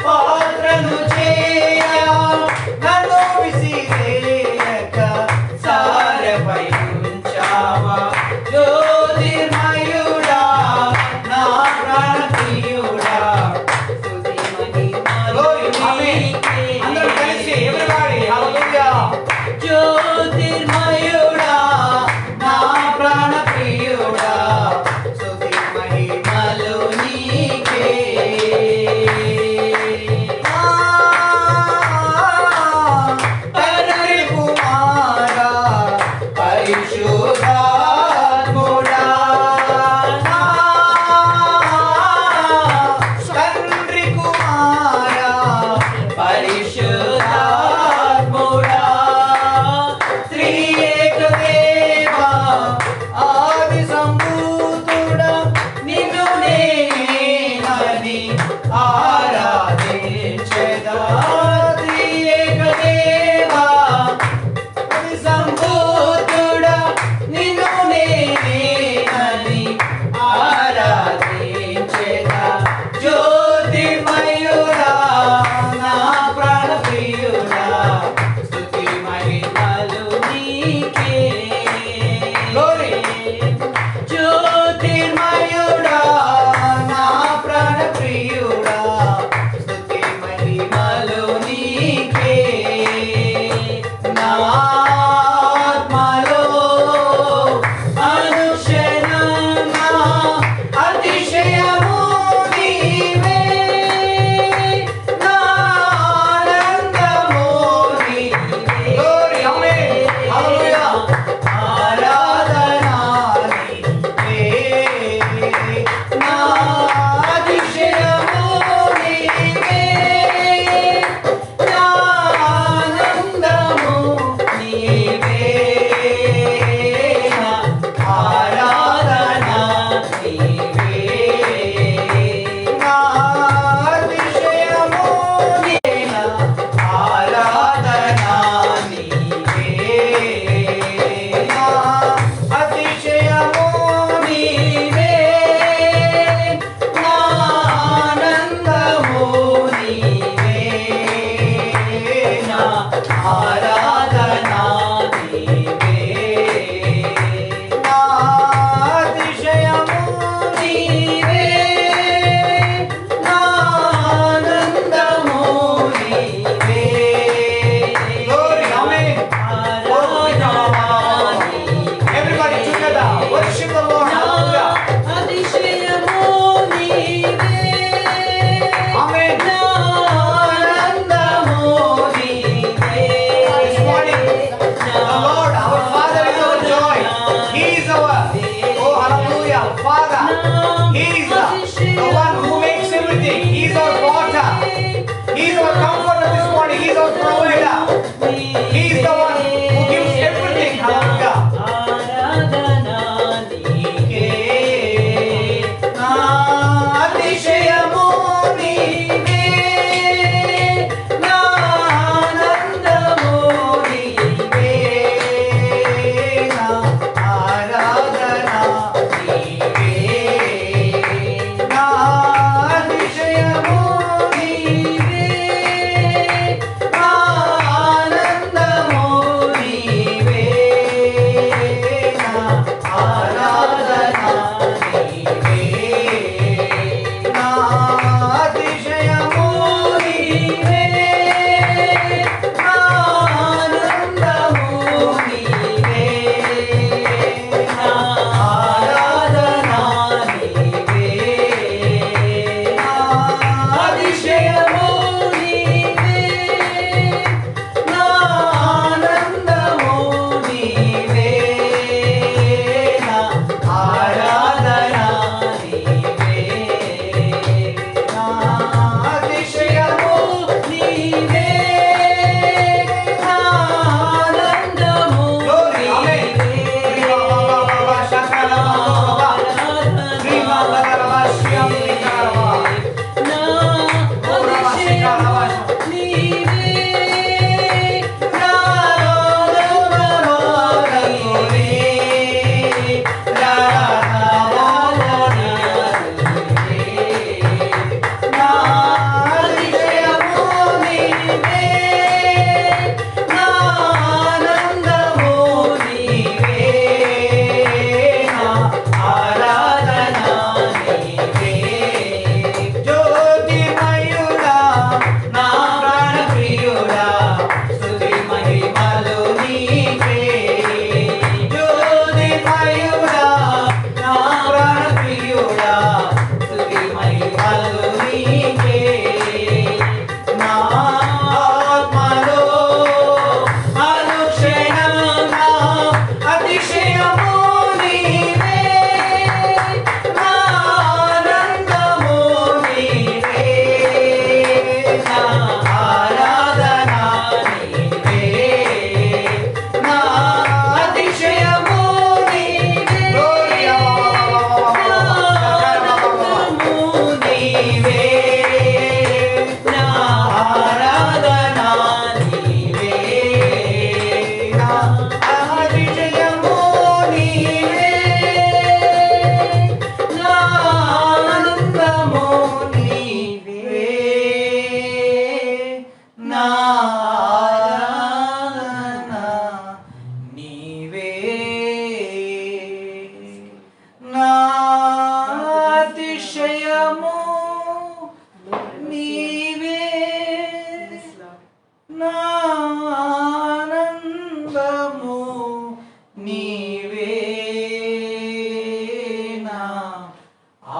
పాత్రను చేయ నన్ను విసిరేయక సారెపై ఉంచావా. జ్యోతిర్మయుడా, నా ప్రాణప్రియుడా, స్తుతి మహిమలు నీకే. అందరూ కలిసి everybody, hallelujah. జ్యోతిర్మయుడా, నా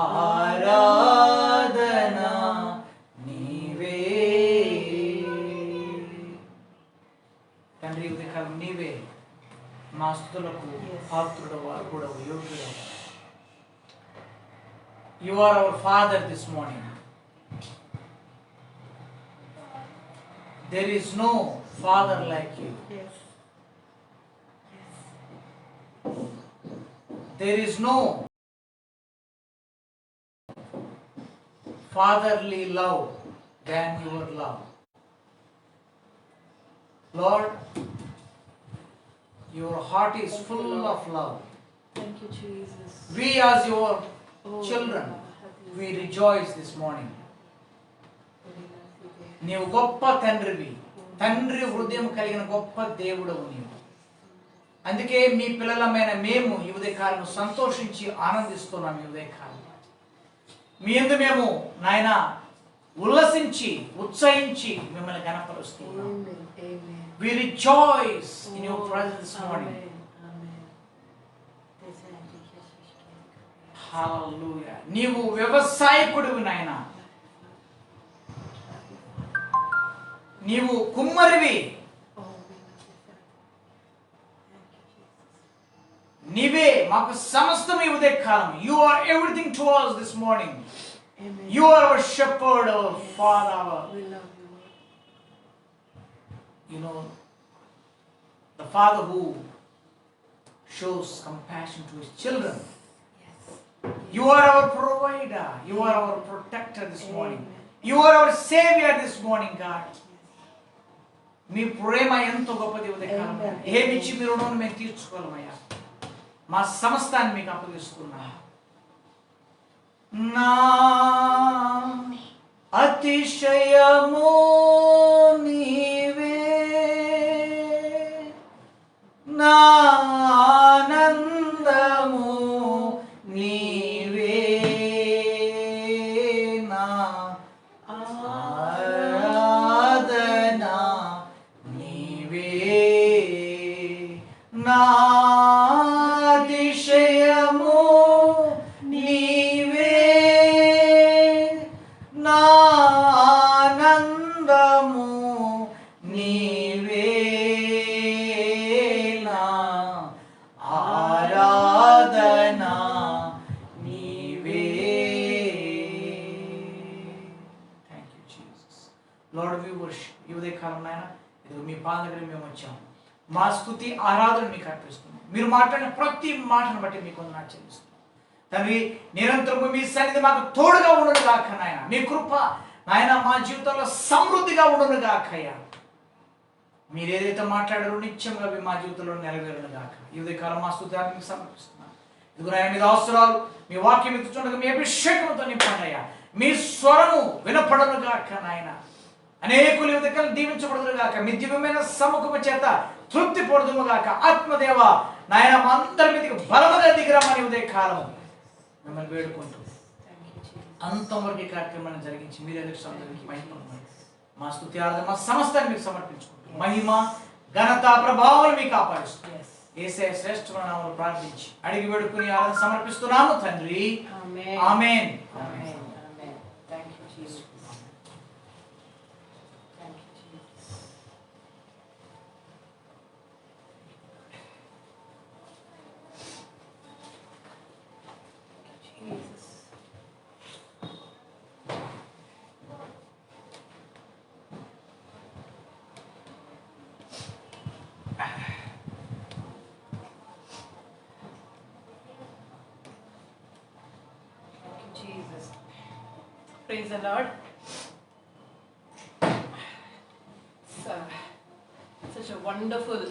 ఆరాధన నీవే. తండ్రి ఉదయకాలం నీవే మా స్తుతులకు పాత్రుడవు, అర్హుడవు, యోగ్యుడవు. You are our Father this morning. There is no Father like you.
Yes.
There is no fatherly love than your love. Lord, your heart is full of love.
Thank you, Jesus.
We as your
Oh,
children,
God.
we rejoice this morning. నీవు గొప్ప తండ్రివి, తండ్రి హృదయం కలిగిన గొప్ప దేవుడవు నీవు. అందుకే మీ పిల్లలమైన మేము ఈ ఉదయకాలం సంతోషించి ఆనందిస్తున్నాం. ఈ ఉదయకాలం మీ యందు మేము నాయన ఉల్లసించి ఉత్సహించి మిమ్మల్ని గణపరుస్తున్నాం.
Amen. Amen.
We rejoice in your presence this morning.
Amen.
హల్లెలూయా. నీవు వ్యవసాయకుడివి నాయన, నీవు కుమ్మరివి, నీవే మాకు సమస్తం ఈ ఉదయకాలం. You are everything to us this morning.
Amen.
You are our shepherd, our father.
We love you, Lord.
You know, the father who shows compassion to his children.
Yes.
You are our provider. You are our protector this morning.
Amen.
You are our savior this morning, God. మీ ప్రేమ ఎంతో గొప్పది ఉదయకాలం.
Amen.
ఏమిచ్చి మీ రుణం మేము తీర్చుకోవాలమయ్యా. మా సమస్తాన్ని మీకు అప్పగిస్తున్నా. నా అతిశయము నీవే, నా ఆనందము నీవే, నా ఆరాధన నీవే, నా అతిశయము నీవే, నా ఆనందము నీవే, నా ఆరాధన నీవే. Thank you Jesus. Lord we worship. ఈ ఉదయకాలం నాయన ఇది మీ పాద దగ్గర మేము వచ్చాము. మా స్తుతి ఆరాధన మీకు అర్పిస్తున్నాం. మీరు మాట్లాడిన ప్రతి మాటను బట్టి మీకు వందనాలు చెల్లిస్తున్నాం. తండ్రి, నిరంతరము మీ సన్నిధి మాకు తోడుగా ఉండును గాక నాయన. మీ కృప నాయన మా జీవితంలో సమృద్ధిగా ఉండును గాక అయ్యా. మీరు ఏదైతే మాట్లాడారో నిత్యంగా అవి మా జీవితంలో నెరవేరును గాక. ఈ ఉదయకాలం మా స్తుతి మీకు సమర్పిస్తున్నాను. ఇదిగో నాయన మీద అవసరాలు మీ వాక్యం ఎత్తుచుండగా మీ అభిషేకంతో నింపండి అయ్యా. మీ స్వరము వినపడను గాక నాయన. అనేకులు ఈ ఉదయకాలం దీవించబడును గాక. మీ దివ్యమైన సముఖము చేత తృప్తి పడుదుము గాక. ఆత్మదేవ నాయన మా అందరి మీదకి బలముగా దిగిరమ్మని ఉదయకాలం మిమ్మల్ని వేడుకుంటూ అంతవరకు ఈ కార్యక్రమాన్ని జరిగించి మీరు ఎదుర్కొందరికి మహిమ మా స్తుతి ఆరాధన మా సమస్తాన్ని మీకు సమర్పించుకుంటూ మహిమ ఘనత ప్రభావాలు మీకు ఆపాదిస్తూ యేసయ్య శ్రేష్ఠమైన నామములో ప్రార్థించి అడిగి వేడుకుని ఆరాధన సమర్పిస్తున్నాము తండ్రి.
Amen.
Amen.
Amen. Amen. Thank you, Jesus. Thank you, Jesus. Jesus. Thank you, Jesus. Praise the Lord. It's such a wonderful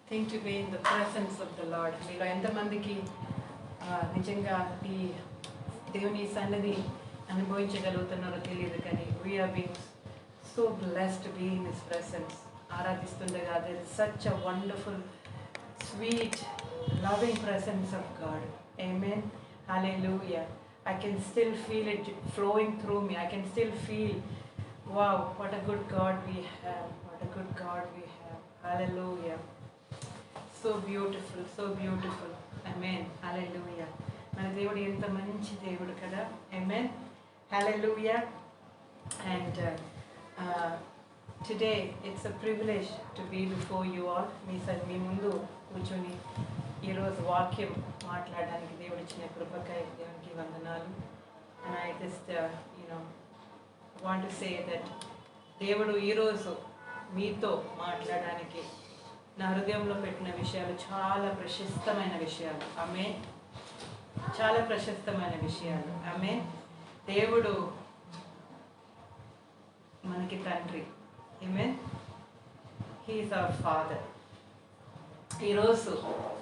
thing to be in the presence of the Lord. మీలో ఎంతమందికి నిజంగా ఈ దేవుని సన్నిధి అనుభవించగలుగుతున్నారో తెలియదు కానీ we are being so blessed to be in his presence. ఆరాధిస్తుండగా there is such a wonderful, sweet, loving presence of God. Amen. Hallelujah. I can still feel it flowing through me. I can still feel, wow, what a good God we have. What a good God we have. Hallelujah. So beautiful, so beautiful. Amen. Hallelujah. మన దేవుడు ఎంత మంచి దేవుడు కదా. ఆమేన్. హల్లెలూయా. And today it's a privilege to be before you all. మీ ముందు కూర్చొని ఈరోజు వాక్యం మాట్లాడడానికి దేవుడు ఇచ్చిన కృపకై దేవునికి వందనాలు. And I just want to say that దేవుడు ఈరోజు మీతో మాట్లాడడానికి నా హృదయంలో పెట్టిన విషయాలు చాలా ప్రశస్తమైన విషయాలు. ఆమేన్. చాలా ప్రశస్తమైన విషయాలు. ఆమేన్. దేవుడు మనకి తండ్రి. ఆమేన్. He is our father. ఈరోజు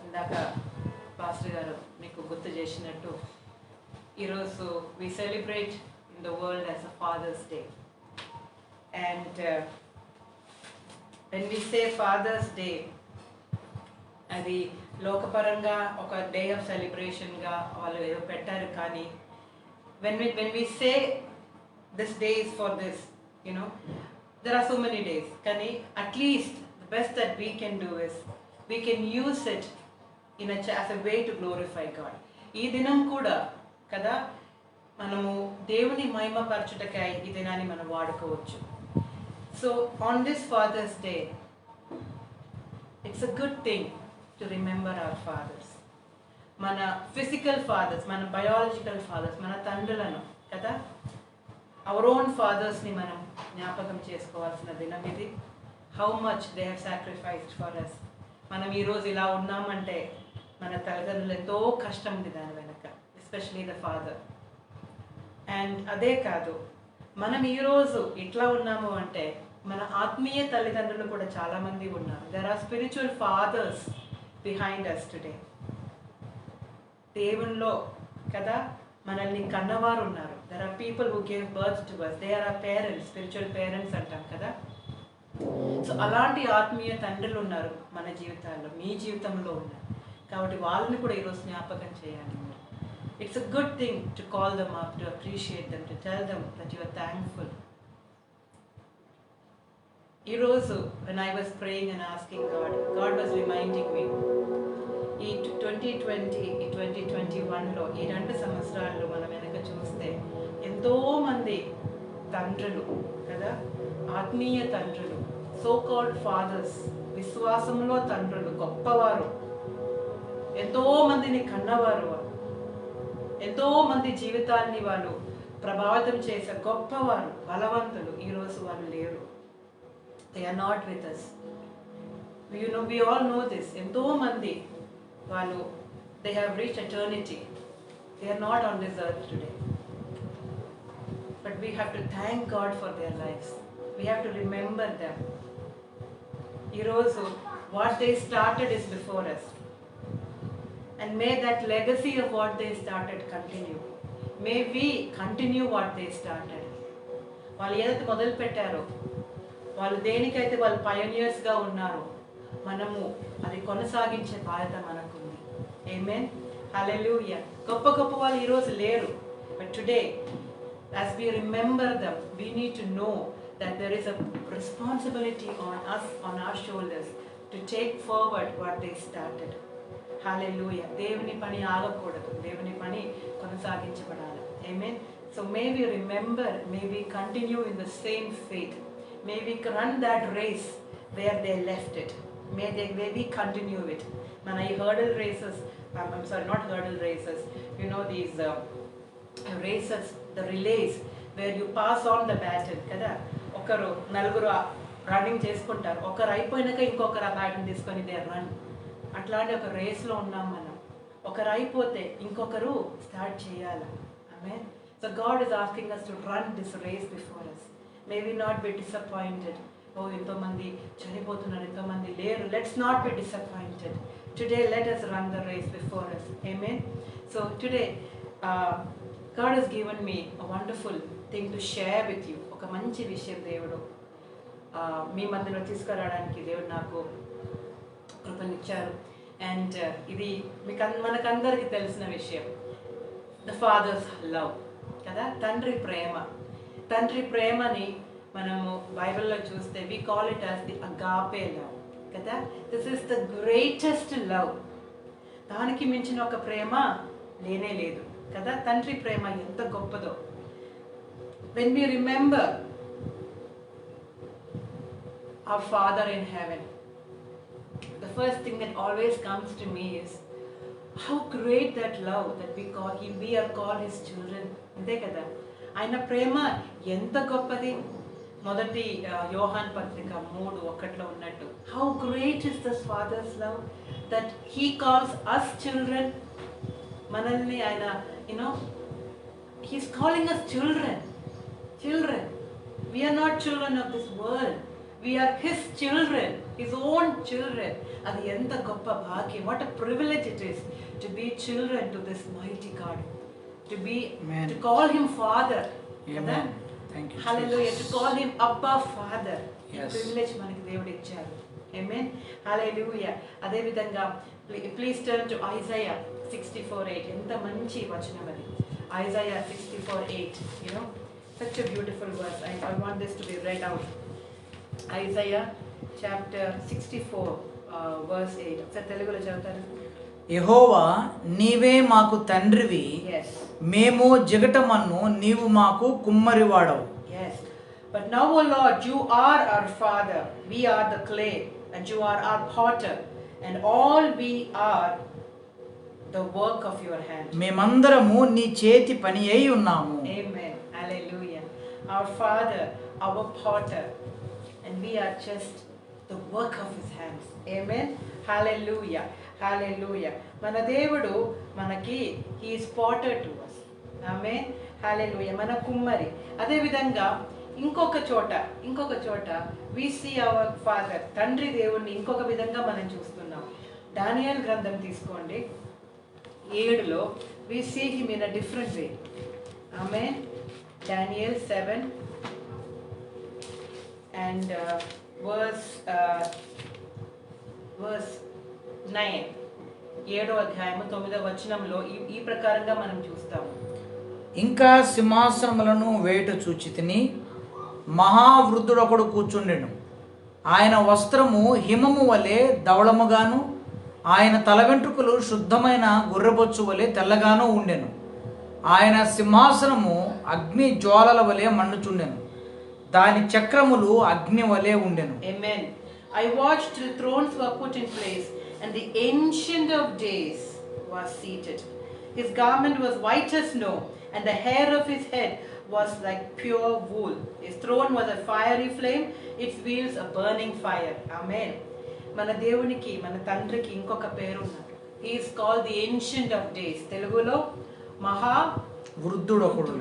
ఇందాక పాస్టర్ గారు మీకు గుర్తు చేసినట్టు ఈరోజు we celebrate in the world as a father's day. And when we say father's day, అది లోకపరంగా ఒక డే ఆఫ్ సెలబ్రేషన్గా వాళ్ళు ఏదో పెట్టారు. కానీ when we say this day is for this, there are so many days. కానీ at least the best that we can do is we can use it as a way to glorify God. ఈ దినం కూడా కదా మనము దేవుని మహిమపరచుటకై ఈ దినాన్ని మనం వాడుకోవచ్చు. So on this Father's Day it's a good thing to remember our fathers. మన ఫిజికల్ ఫాదర్స్, మన బయాలజికల్ ఫాదర్స్, మన తండ్రులను కదా, అవర్ ఓన్ ఫాదర్స్ని మనం జ్ఞాపకం చేసుకోవాల్సిన దినం ఇది. How much they have sacrificed for us. మనం ఈరోజు ఇలా ఉన్నామంటే మన తల్లిదండ్రులు ఎంతో కష్టం ఉంది దాని వెనక, ఎస్పెషలీ ద ఫాదర్. అండ్ అదే కాదు, మనం ఈరోజు ఇట్లా ఉన్నాము అంటే మన ఆత్మీయ తల్లిదండ్రులు కూడా చాలామంది ఉన్నారు. There are spiritual fathers behind us today. దేవునిలో కదా మనల్ని కన్నవారు ఉన్నారు. There are people who gave birth to us. They are our parents, spiritual parents అంటాం కదా. సో అలాంటి ఆత్మీయ తండ్రులు ఉన్నారు మన జీవితాల్లో, మీ జీవితంలో ఉన్నారు. కాబట్టి వాళ్ళని కూడా ఈరోజు జ్ఞాపకం చేయాలి. It's a good thing to call them up, to appreciate them, to tell them that you are thankful. ఈరోజు when I was praying and asking God, God was reminding me, ఈ 2020, ఈ 2021లో ఈ 2 సంవత్సరాల్లో మనం వెనక చూస్తే ఎంతోమంది తండ్రులు కదా, ఆత్మీయ తండ్రులు, సో కాల్డ్ ఫాదర్స్, విశ్వాసంలో తండ్రులు, గొప్పవారు, ఎంతో మందిని కన్నవారు, ఎంతో మంది జీవితాన్ని వాళ్ళు ప్రభావితం చేసే గొప్పవారు, బలవంతులు, ఈరోజు వాళ్ళు లేరు. They are not with us. We all know this. ఎంతో మంది వాళ్ళు they have reached eternity. They are not on this earth today. But we have to thank God for their lives. We have to remember them. ఈరోజు what they started is before us. And may that legacy of what they started continue. May we continue what they started. వాళ్ళు ఏదైతే మొదలు పెట్టారో, వాళ్ళు దేనికైతే వాళ్ళు పయోనియర్స్గా ఉన్నారో, మనము అది కొనసాగించే బాధ్యత మనకుంది. ఆమేన్. హల్లెలూయా. గొప్ప గొప్ప వాళ్ళు ఈరోజు లేరు. But today as we remember them, we need to know that there is a responsibility on us, on our shoulders, to take forward what they started. హల్లెలూయా. దేవుని పని ఆగకూడదు, దేవుని పని కొనసాగించబడాలి. ఆమేన్. So may we remember, may we continue in the same faith. May we run that race where they left it. May we continue it. Man, I hurdle races, I'm sorry, not hurdle races, these races, the relays where you pass on the baton kada. Okaru naluguru running చేసుకుంటారు, ఒకరు అయిపోయినాక ఇంకొకరు ఆ baton తీసుకొని they run. అట్లాంటి ఒక రేస్లో ఉన్నాం మనం. ఒకరు అయిపోతే ఇంకొకరు స్టార్ట్ చేయాలి. ఆమేన్. So God is asking us to run this race before us. May we not be disappointed. ఎంతోమంది చనిపోతున్నారు, ఎంతోమంది లేరు. Let's not be disappointed. Today let us run the race before us. Amen. So today God has given me a wonderful thing to share with you. ఒక మంచి విషయం దేవుడు మీ మధ్యలో తీసుకురావడానికి దేవుడు నాకు కృపనిచ్చారు. అండ్ ఇది మనకందరికీ తెలిసిన విషయం, ద ఫాదర్స్ లవ్ కదా, తండ్రి ప్రేమ. తండ్రి ప్రేమని మనము బైబిల్లో చూస్తే we call it as the agape love కదా. This is the greatest love. దానికి మించిన ఒక ప్రేమ లేనే లేదు కదా. తండ్రి ప్రేమ ఎంత గొప్పదో. When we remember our Father in heaven, the first thing that always comes to me is how great that love that we are called his children. అంతే కదా, ఆయన ప్రేమ ఎంత గొప్పది. మొదటి యోహాన్ పత్రిక 3:1 ఉన్నట్టు, how great is this father's love that he calls us children. మనల్ని ఆయన he's calling us children. We are not children of this world, we are his children, his own children. అది ఎంత గొప్ప భాగ్యం. what a privilege it is to be children to this mighty God, to call him father.
Amen. Thank you,
hallelujah,
Jesus.
to call him Abba Father.
Yes.
privilege మనకి దేవుడు ఇచ్చారు. amen, hallelujah. అదే విధంగా please turn to Isaiah 64:8. ఎంత మంచి వచనం అది. Isaiah 64:8, such a beautiful verse. I want this to be read out. Isaiah chapter 64 verse 8. ఒకసారి తెలుగులో చదువుతారు.
యెహోవా నీవే మాకు తండ్రివి,
yes,
మేము జిగటమన్ను, నీవు మాకు కుమ్మరివాడవు.
yes, but now O Lord, you are our father, we are the clay, and you are our potter, and all we are the work of your hand.
మేమందరము నీ చేతి పని అయి ఉన్నాము.
Amen, hallelujah. Our father, our potter, and we are just the work of his hands. Amen, hallelujah, hallelujah. మన దేవుడు మనకి he is potter to us. Amen, hallelujah. మన కుమ్మరి. అదే విధంగా ఇంకొక చోట we see our father, తండ్రి దేవుణ్ణి ఇంకొక విధంగా మనం చూస్తున్నాం. దానియేలు గ్రంథం తీసుకోండి, 7లో we see him in a different way. Amen. Daniel 7 and verse 9. 7వ అధ్యాయము 9వ వచనంలో ఈ ప్రకారంగా మనం చూస్తాము.
ఇంకా సింహాసనములను వేట చూచితిని, మహావృద్ధుడొకడు కూర్చుండెను. ఆయన వస్త్రము హిమము వలె ధవళముగాను, ఆయన తల వెంట్రుకలు శుద్ధమైన గొర్రెబొచ్చు వలె తెల్లగాను ఉండెను. ఆయన సింహాసనము అగ్ని జ్వాలల వలె మండుచుండెను, దాని చక్రములు అగ్ని వలె ఉండెను.
Amen. I watched till thrones were put in place, and the ancient of days was seated. His garment was white as snow, and the hair of his head was like pure wool. His throne was a fiery flame, its wheels a burning fire. Amen. మన దేవునికి, మన తండ్రికి ఇంకొక పేరు ఉన్నారు. He is called the ancient of days. తెలుగులో మహా
వృద్ధుడొకడు.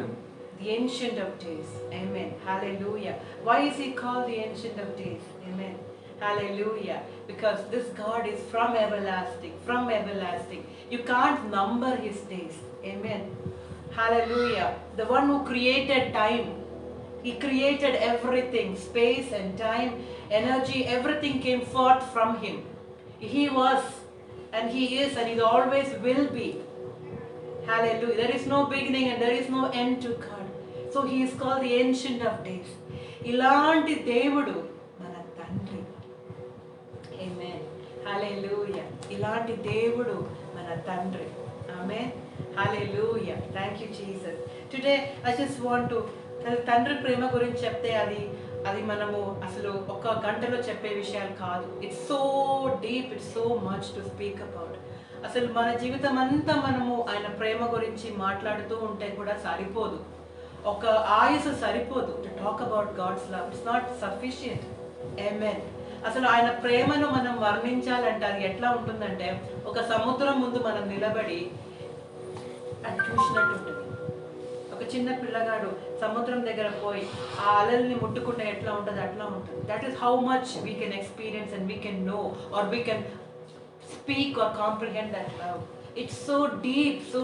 The ancient of days. Amen. Hallelujah. Why is he called the ancient of days? Amen. Hallelujah. Because this God is from everlasting. You can't number his days. Amen. Hallelujah. The one who created time. He created everything. Space and time, energy, everything came forth from him. He was, and he is, and he always will be. Hallelujah. There is no beginning and there is no end to God. So he is called the ancient of days. ఇలాంటి దేవుడు మన తండ్రి. Amen. Hallelujah. ఇలాంటి దేవుడు మన తండ్రి. Amen. Hallelujah. Thank you, Jesus. Today I just want to తండ్రి ప్రేమ గురించి చెప్తే అది మనము అసలు ఒక గంటలో చెప్పే విషయాలు కాదు. It's so deep, it's so much to speak about. అసలు మన జీవితం అంతా మనము ఆయన ప్రేమ గురించి మాట్లాడుతూ ఉంటే కూడా సరిపోదు, ఒక ఆయుసు సరిపోదు to talk about God's love. It's not sufficient. ఆమేన్. అసలు ఆయన ప్రేమను మనం వర్ణించాలంటే అది ఎట్లా ఉంటుందంటే, ఒక సముద్రం ముందు మనం నిలబడి అది చూసినట్టు ఉంటుంది. ఒక చిన్న పిల్లగాడు సముద్రం దగ్గర పోయి ఆ అలల్ని ముట్టుకుంటే ఎట్లా ఉంటుంది, అట్లా ఉంటుంది. That is how much we can experience and we can know or we can speak or comprehend that love. It's so deep, so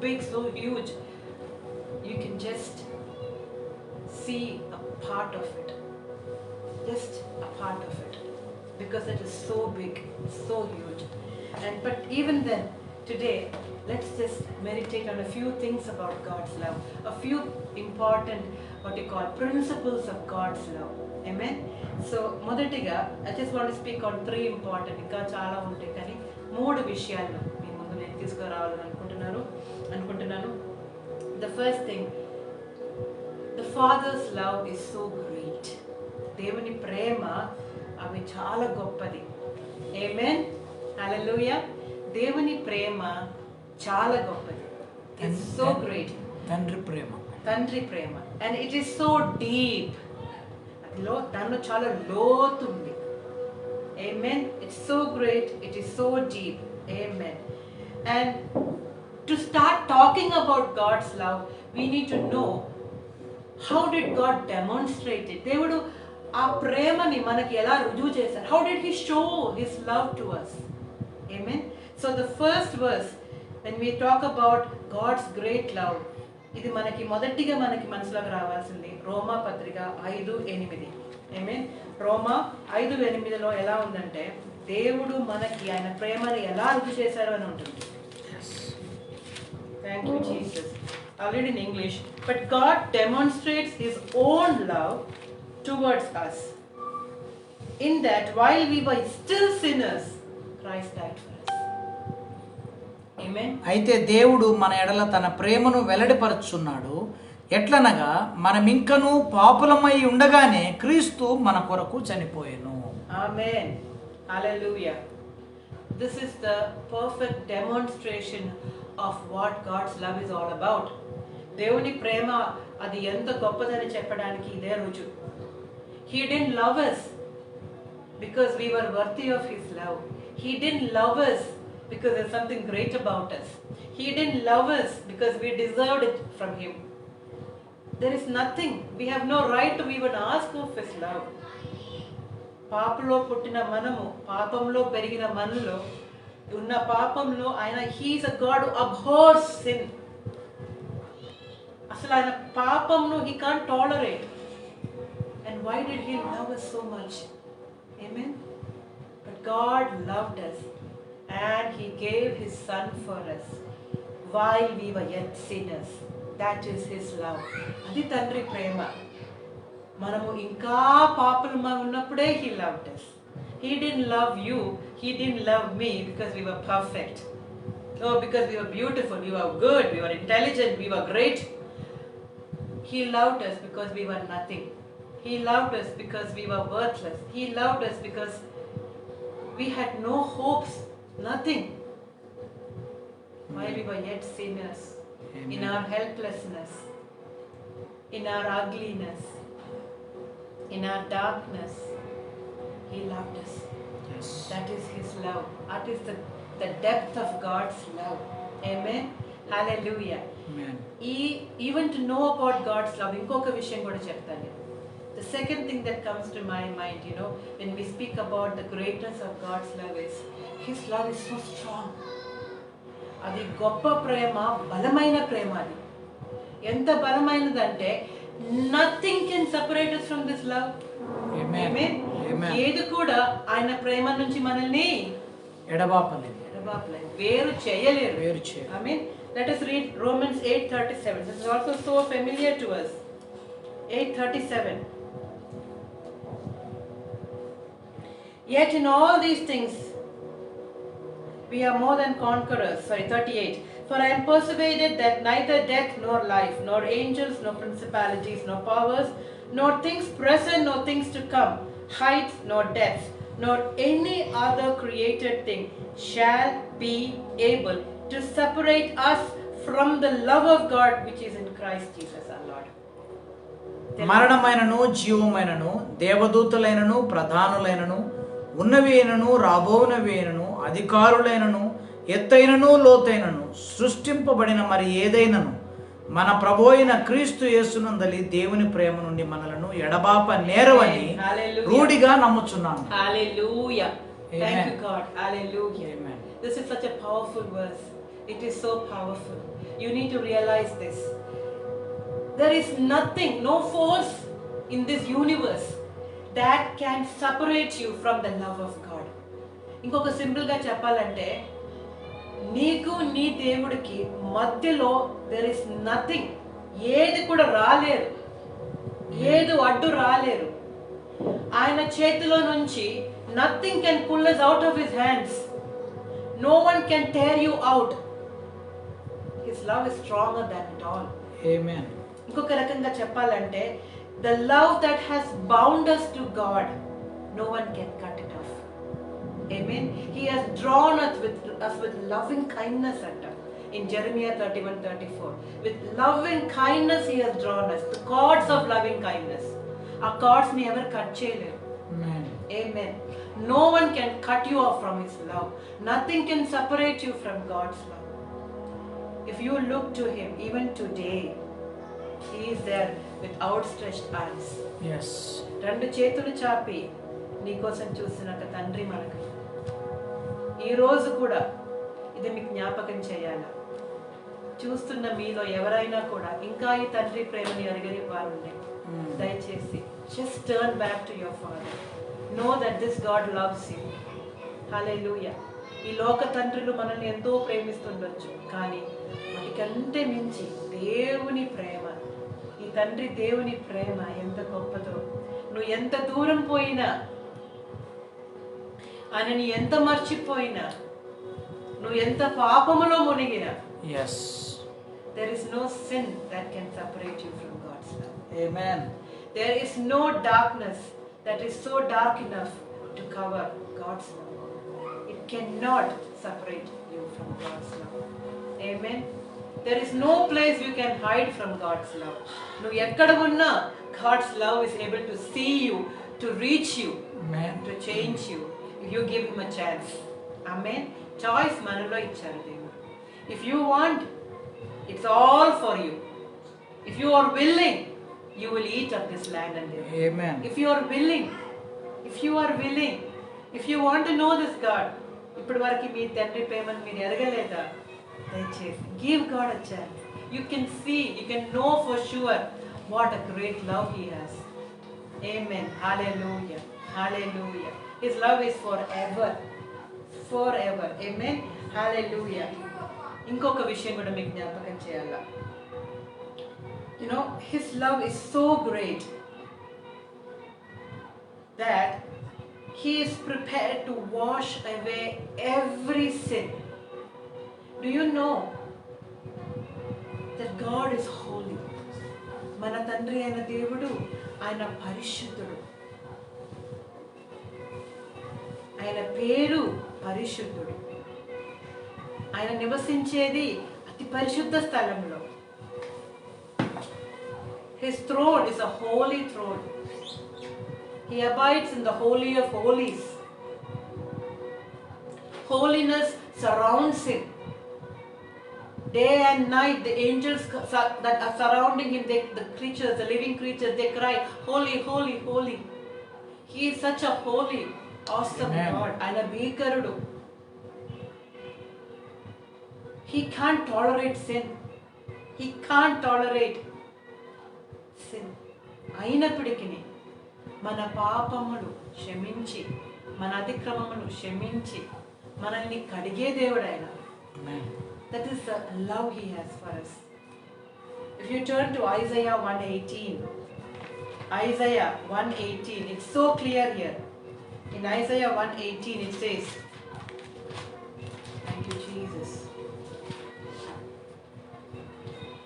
big, so huge. You can just see a part of it. Just a part of it. Because it is so big, so huge. But even then, today, let's just meditate on a few things about God's love. A few important, principles of God's love. Amen. So మొదటిగా I just want to speak on 3 important, ఇంకా చాలా ఉంటాయి కానీ 3 విషయాలు మీ ముందు నేను తీసుకురావాలని అనుకుంటున్నాను. ఉన్నారు అనుకుంటున్నాను. The first thing, the Father's love is so great. దేవుని ప్రేమ అవి చాలా గొప్పది. Amen. Hallelujah. దేవుని ప్రేమ చాలా గొప్పది. It's so great.
తండ్రి ప్రేమ,
తండ్రి ప్రేమ, and it is so deep. దానిలో చాలా లోతు ఉంది. Amen. It's so great. It is so deep. Amen. And to start talking about God's love, we need to know how did God demonstrate it. దేవుడు ఆ ప్రేమని మనకి ఎలా రుజువు చేశారు. How did he show his love to us? Amen. So the first verse, when we talk about God's great love, ఇది మనకి మొదటిగా మనకి మనసులోకి రావాల్సింది రోమా పత్రిక 5:8. ఆమేన్. రోమా 5:8లో ఎలా ఉందంటే దేవుడు మనకి ఆయన ప్రేమని ఎలా రుజువు చేశారు అని ఉంటుంది. Thank you, Jesus. I'll read in English. But God demonstrates his own love towards us, in that while we were still sinners, Christ died for us. Amen.
అయితే దేవుడు మన ఎడల తన ప్రేమను వెల్లడిపరుచున్నాడు. ఎట్లనగా మనమింకను పాపులమై ఉండగానే క్రీస్తు మన కొరకు చనిపోయెను.
Amen. Hallelujah. This is the perfect demonstration of what God's love is all about. దేవుని ప్రేమ అది ఎంత గొప్పదని చెప్పడానికి ఇదే రుజువు. He didn't love us because we were worthy of his love. He didn't love us because there's something great about us. He didn't love us because we deserved it from him. There is nothing. We have no right to even ask of his love. పాపంలో పుట్టిన మనము, పాపంలో పెరిగిన మనలో ఉన్న పాపంలో ఆయన he's a God abhors sin. అసలు ఆయన పాపంను he can't tolerate. And why did he love us so much? Amen. But God loved us and he gave his son for us while we were yet sinners. That is his love. అది తండ్రి ప్రేమ. మనము ఇంకా పాపులమై ఉన్నప్పుడే he loved us. He didn't love you, he didn't love me because we were perfect. No, because we were beautiful, we were good, we were intelligent, we were great. He loved us because we were nothing. He loved us because we were worthless. He loved us because we had no hopes, nothing. While we were yet sinners,
Amen.
in our helplessness, in our ugliness, in our darkness, he loved us.
Yes.
That is his love. That is the depth of God's love. Amen. Hallelujah.
Amen.
Even to know about God's love, ఇంకొక విషయం కూడా చెప్తాను. The second thing that comes to my mind, when we speak about the greatness of God's love is, his love is so strong. అది గొప్ప ప్రేమ, బలమైన ప్రేమ. అది ఎంత బలమైనదంటే nothing can separate us from this love.
Amen.
Amen.
Amen.
ఏది కూడా ఆయన ప్రేమ నుంచి మనల్ని
ఎడబాపలేదు,
వేరు చేయలేరు.
వేరు చేయలేదు.
I mean, let us read Romans 8:37. This is also so familiar to us. 8:37. Yet in all these things we are more than conquerors. 38. For I am persuaded that neither death nor life, nor angels, nor principalities, nor powers, nor things present, nor things to come, height, nor depth, nor any other created thing shall be able to separate us from the love of God which is in Christ Jesus our Lord.
మరణమైనను జీవమైనను దేవదూతలైనను ప్రధానులైనను ఉన్నవేనను రాబోనవేనను అధికారులైనను ఎత్తైనను లోతైనను సృష్టింపబడిన మరి ఏదైనను మన ప్రభువైన క్రీస్తు యేసునందలి దేవుని ప్రేమ నుండి మనలను ఎడబాప నేరవని రూఢిగా నమ్ముచున్నాను.
Hallelujah. Thank
Amen.
you God. Hallelujah.
Amen.
This is such a powerful verse. It is so powerful. You need to realize this. There is nothing, no force in this universe that can separate you from the love of God. ఇంకొక simple గా చెప్పాలంటే నీకు నీ దేవుడికి మధ్యలో there is nothing. ఏది కూడా రాలేరు, ఏది అడ్డు రాలేరు. ఆయన చేతిలో నుంచి nothing can pull us out of his hands. No one can tear you out. His love is stronger than it all.
Amen.
ఇంకొక రకంగా చెప్పాలంటే the love that has bound us to God, no one can cut it off. Amen. He has drawn us with loving kindness అంట. In Jeremiah 31:34, with loving kindness he has drawn us, the cords of loving kindness. ఆ cords ని ఎవరు cut చేయలేరు.
Amen.
Amen. No one can cut you off from his love. Nothing can separate you from God's love. If you look to him even today, he is there with outstretched arms.
Yes.
రెండు చేతులు చాపి నీకోసం చూసిన ఒక తండ్రి మనకు ఈ రోజు కూడా ఇది మీకు జ్ఞాపకం చేయాలి. చూస్తున్న మీలో ఎవరైనా కూడా ఇంకా ఈ తండ్రి ప్రేమని అరగని వారుండే దయచేసి just turn back to your father. Know that this God loves you. Hallelujah. ఈ లోక తండ్రులు మనల్ని ఎంతో ప్రేమిస్తుండొచ్చు, కానీ వాటికంటే మించి దేవుని ప్రేమ, ఈ తండ్రి దేవుని ప్రేమ ఎంత గొప్పదో. నువ్వు ఎంత దూరం పోయినా, ఆయనని ఎంత మర్చిపోయినా, నువ్వు ఎంత పాపములో మునిగినా,
Yes.
there is no sin that can separate you from God's love.
Amen.
There is no darkness that is so dark enough to cover God's love. It cannot separate you from God's love. Amen. There is no place you can hide from God's love. నువ్వు ఎక్కడ ఉన్నా God's love is able to see you, to reach you,
Amen.
to change you if you give him a chance. Amen. Choice మనలో ఇచ్చారు దేవుడు. If you want, it's all for you. If you are willing, you will eat of this land and live.
Amen.
If you are willing, if you want to know this God, ఇప్పటి వరకు మీ తండ్రి ప్రేమను మీరు ఎరగలేదా? దయచేసి give God a chance. You can see, you can know for sure what a great love he has. Amen. Hallelujah. Hallelujah. His love is forever. Forever. Amen. Hallelujah. ఇంకొక విషయం కూడా మీకు జ్ఞాపకం చేయాలా. You know, his love is so great that he is prepared to wash away every sin. Do you know that God is holy? మన తండ్రి అయిన దేవుడు ఆయన పరిశుద్ధుడు. ఆయన పేరు పరిశుద్ధుడు. ఆయన నివసించేది అతి పరిశుద్ధ స్థలంలో. His throne is a holy throne. He abides in the holy of holies. Holiness surrounds him. Day and night, the angels that are surrounding him, the creatures, the living creatures, they cry, holy, holy, holy. He is such a holy, awesome
Amen.
God. And a bhikarudu. He can't tolerate sin. He can't tolerate sin. అయినప్పటికీ మన పాపములు క్షమించి, మన అతిక్రమములు క్షమించి, మనల్ని కడిగే దేవుడు ఆయన.
Amen.
That is the love he has for us. If you turn to Isaiah 1:18, Isaiah 1:18, it's so clear here. In Isaiah 1:18 it says, thank you Jesus.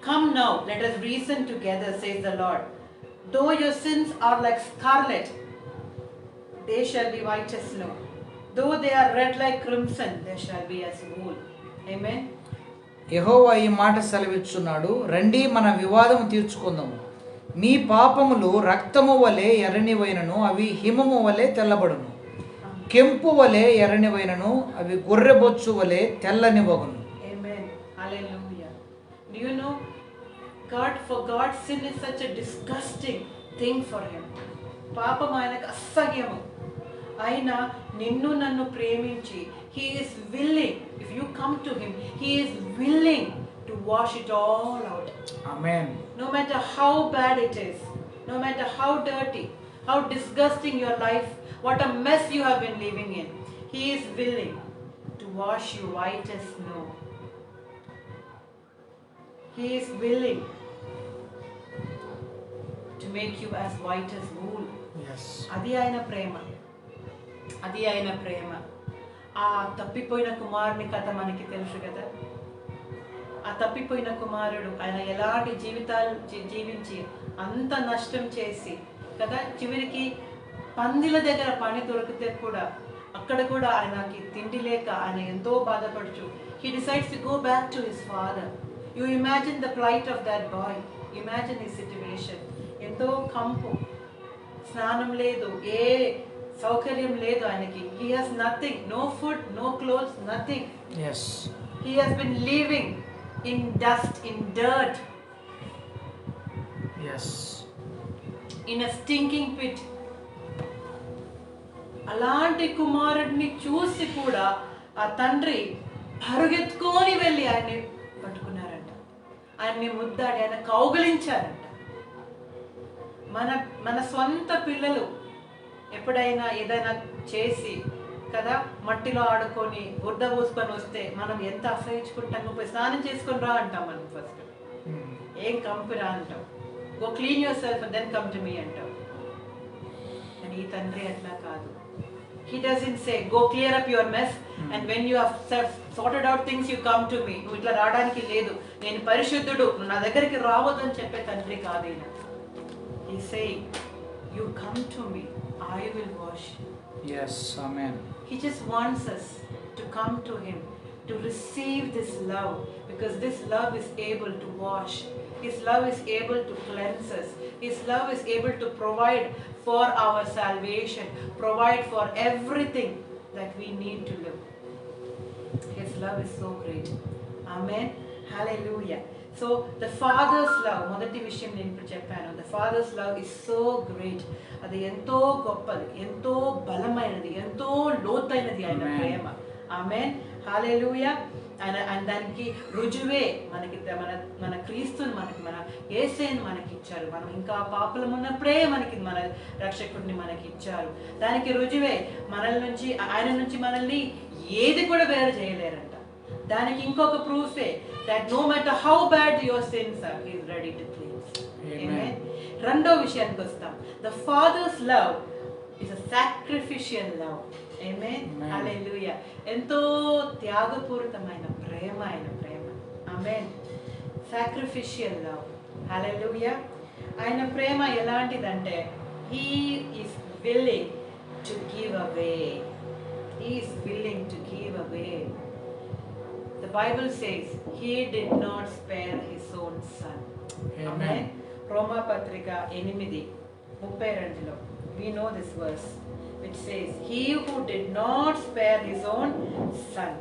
Come now, let us reason together, says the Lord. Though your sins are like scarlet, they shall be white as snow. Though they are red like crimson, they shall be as wool. Amen.
యెహోవా ఈ మాట సెలవిచ్చున్నాడు, రండి మన వివాదము తీర్చుకుందాము. మీ పాపములు రక్తము వలె ఎర్రనివైనను అవి హిమము వలె తెల్లబడును. కెంపు వలె ఎర్రనివైనను అవి గొర్రెబొచ్చు వలె తెల్లనివగును.
Amen. Hallelujah. Do you know, for God, sin is such a disgusting thing for him. పాపం ఆయనకు అసహ్యము. ఆయన నిన్ను నన్ను ప్రేమించి, he is willing, if you come to him, he is willing to wash it all out.
Amen.
No matter how bad it is, no matter how dirty, how disgusting your life, what a mess you have been living in, he is willing to wash you white as snow. He is willing to make you as white as wool.
Yes.
అది ఆయన ప్రేమ. అది ఆయన ప్రేమ. ఆ తప్పిపోయిన కుమారుని కథ మనకి తెలుసు కదా. ఆ తప్పిపోయిన కుమారుడు ఆయన ఎలాంటి జీవితాలు జీవించి అంత నష్టం చేసి కదా, చివరికి పందిల దగ్గర పని దొరికితే కూడా అక్కడ కూడా ఆయనకి తిండి లేక ఆయన ఎంతో బాధపడుచు he decides to go back to his father. You imagine the plight of that boy. Imagine his situation. ఎంతో కంపు, స్నానం లేదు, ఏ సౌకర్యం లేదు ఆయనకి. He has nothing, no food, no clothes, nothing.
Yes.
He has been living in dust, in dirt,
Yes.
in a stinking pit. అలాంటి కుమారుడిని చూసి కూడా ఆ తండ్రి పరుగెత్తుకొని వెళ్ళి ఆయన్ని పట్టుకున్నారంట, ఆయన్ని ముద్దాడి ఆయన కౌగిలించారంట. మన సొంత పిల్లలు ఎప్పుడైనా ఏదైనా చేసి కదా మట్టిలో ఆడుకొని బురద పోసుకొని వస్తే మనం ఎంత అసహించుకుంటాం. పోయి స్నానం చేసుకొని రా అంటాం మనం ఫస్ట్. ఏం కంపిరా అంటాం. Go clean your self and then come to me అంటాం. కానీ ఈ తండ్రి అట్లా కాదు. He doesn't say go clear up your mess and when you have sorted out things you come to me. నువ్వు ఇట్లా రావడానికి లేదు, నేను పరిశుద్ధుడు, నువ్వు నా దగ్గరికి రావద్దు అని చెప్పే తండ్రి కాదు ఈయన. He saying you come to me, I will wash you.
Yes. Amen.
He just wants us to come to him, to receive this love, because this love is able to wash. His love is able to cleanse us. His love is able to provide for our salvation, provide for everything that we need to live. His love is so great. Amen. Hallelujah. So the Father's love, మొదటి విషయం నేను ఇప్పుడు చెప్పాను, the Father's love is so great. అది ఎంతో గొప్పది, ఎంతో బలమైనది, ఎంతో లోతైనది ఆయన ప్రేమ. ఆమేన్. హల్లెలూయా. ఆయన దానికి రుజువే మనకి మన క్రీస్తుని మన యేసుని మనకి ఇచ్చారు. మనం ఇంకా పాపలం ఉన్నప్పుడే మన రక్షకుడిని మనకి ఇచ్చారు. దానికి రుజువే ఆయన నుంచి మనల్ని ఏది కూడా వేరు చేయలేరంట. దానికి ఇంకొక ప్రూఫే that no matter how bad your sins are, he is ready to cleanse. Amen. రెండో విషయానికి వస్తాం. The Father's love is a sacrificial love. Amen. Hallelujah. ఎంతో త్యాగపూరితమైన ప్రేమ ఆయన ప్రేమ. Amen. Sacrificial love. Hallelujah. ఆయన ప్రేమ ఎలాంటిదంటే he is willing to give away. He is willing to give away. The Bible says he did not spare his own son. Amen. Roma Patrika 8:32 we know this verse which says he who did not spare his own son.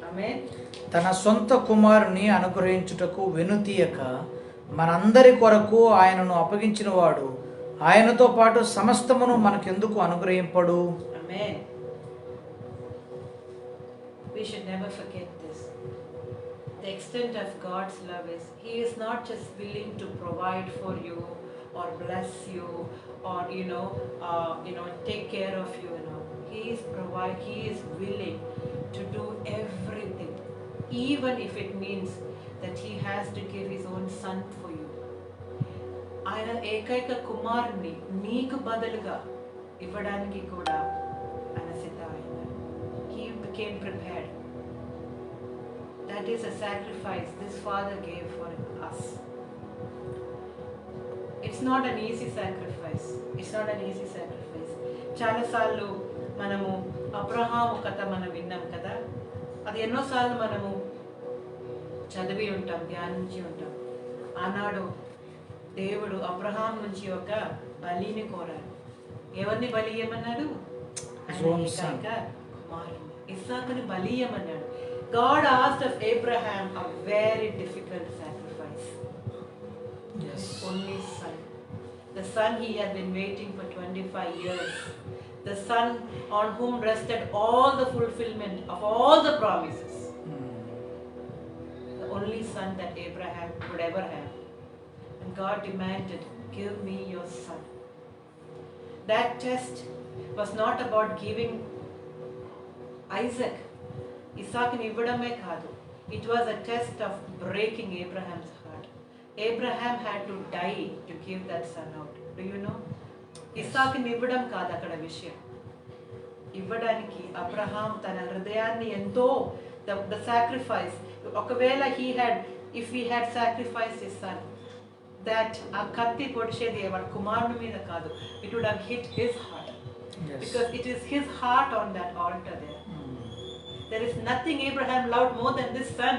Amen.
తన సొంత కుమారుని అనుగ్రహించుటకు వెనుతీయక మనందరి కొరకు ఆయనను అప్పగించిన వాడు ఆయనతో పాటు సమస్తమును మనకెందుకు అనుగ్రహింపడు?
Amen. We should never forget this. The extent of God's love is he is not just willing to provide for you or bless you or take care of you, he is willing to do everything, even if it means that he has to give his own son for you. ఆయన ఏకైక కుమారుని నీకు బదులుగా ఇవ్వడానికి కూడా ఆయన సిద్ధమైనారు. He became prepared. That is a sacrifice this Father gave for us. It's not an easy sacrifice. It's not an easy sacrifice. చాలాసార్లు మనము అబ్రహాము కథ మనం విన్నాం కదా, అది ఎన్నోసార్లు మనము చదివి ఉంటాం, ధ్యానించి ఉంటాం. ఆనాడు దేవుడు అబ్రహాం నుంచి ఒక బలిని కోరాడు. ఎవరిని బలి ఇయ్యమన్నాడు? కుమారుని ఇస్సాకుని బలి ఇయ్యమన్నాడు. God asked of Abraham a very difficult sacrifice.
Yes.
His only son. The son he had been waiting for 25 years. The son on whom rested all the fulfillment of all the promises. The only son that Abraham would ever have. And God demanded, give me your son. That test was not about giving Isaac. ఇస్సాకుని ఇవ్వడమే కాదు. It was a test of breaking Abraham's heart. Abraham had to die to give that son out. Do you know? ఇస్సాకుని ఇవ్వడం కాదు అక్కడ విషయం. ఇవ్వడానికి Abraham తన హృదయాన్ని ఎంతో the sacrifice. ఒకవేళ if he had sacrificed his son, that ఆ కత్తి పొడిచేది వాడి కుమారుని మీద కాదు, it would have hit his heart.
Yes.
Because it is his heart on that altar there. There is nothing Abraham loved more than this son.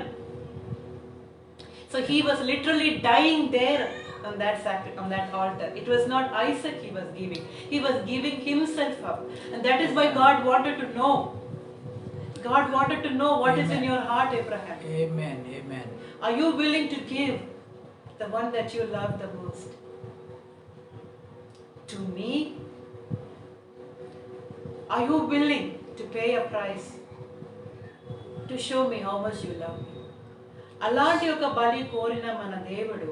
So he was literally dying there on that altar. It was not Isaac he was giving. He was giving himself up. And that is why God wanted to know. God wanted to know what is in your heart, Abraham.
Amen. Amen.
Are you willing to give the one that you love the most to me? Are you willing to pay a price to show me how much you love me? అలాంటి ఒక బలి కోరిన మన దేవుడు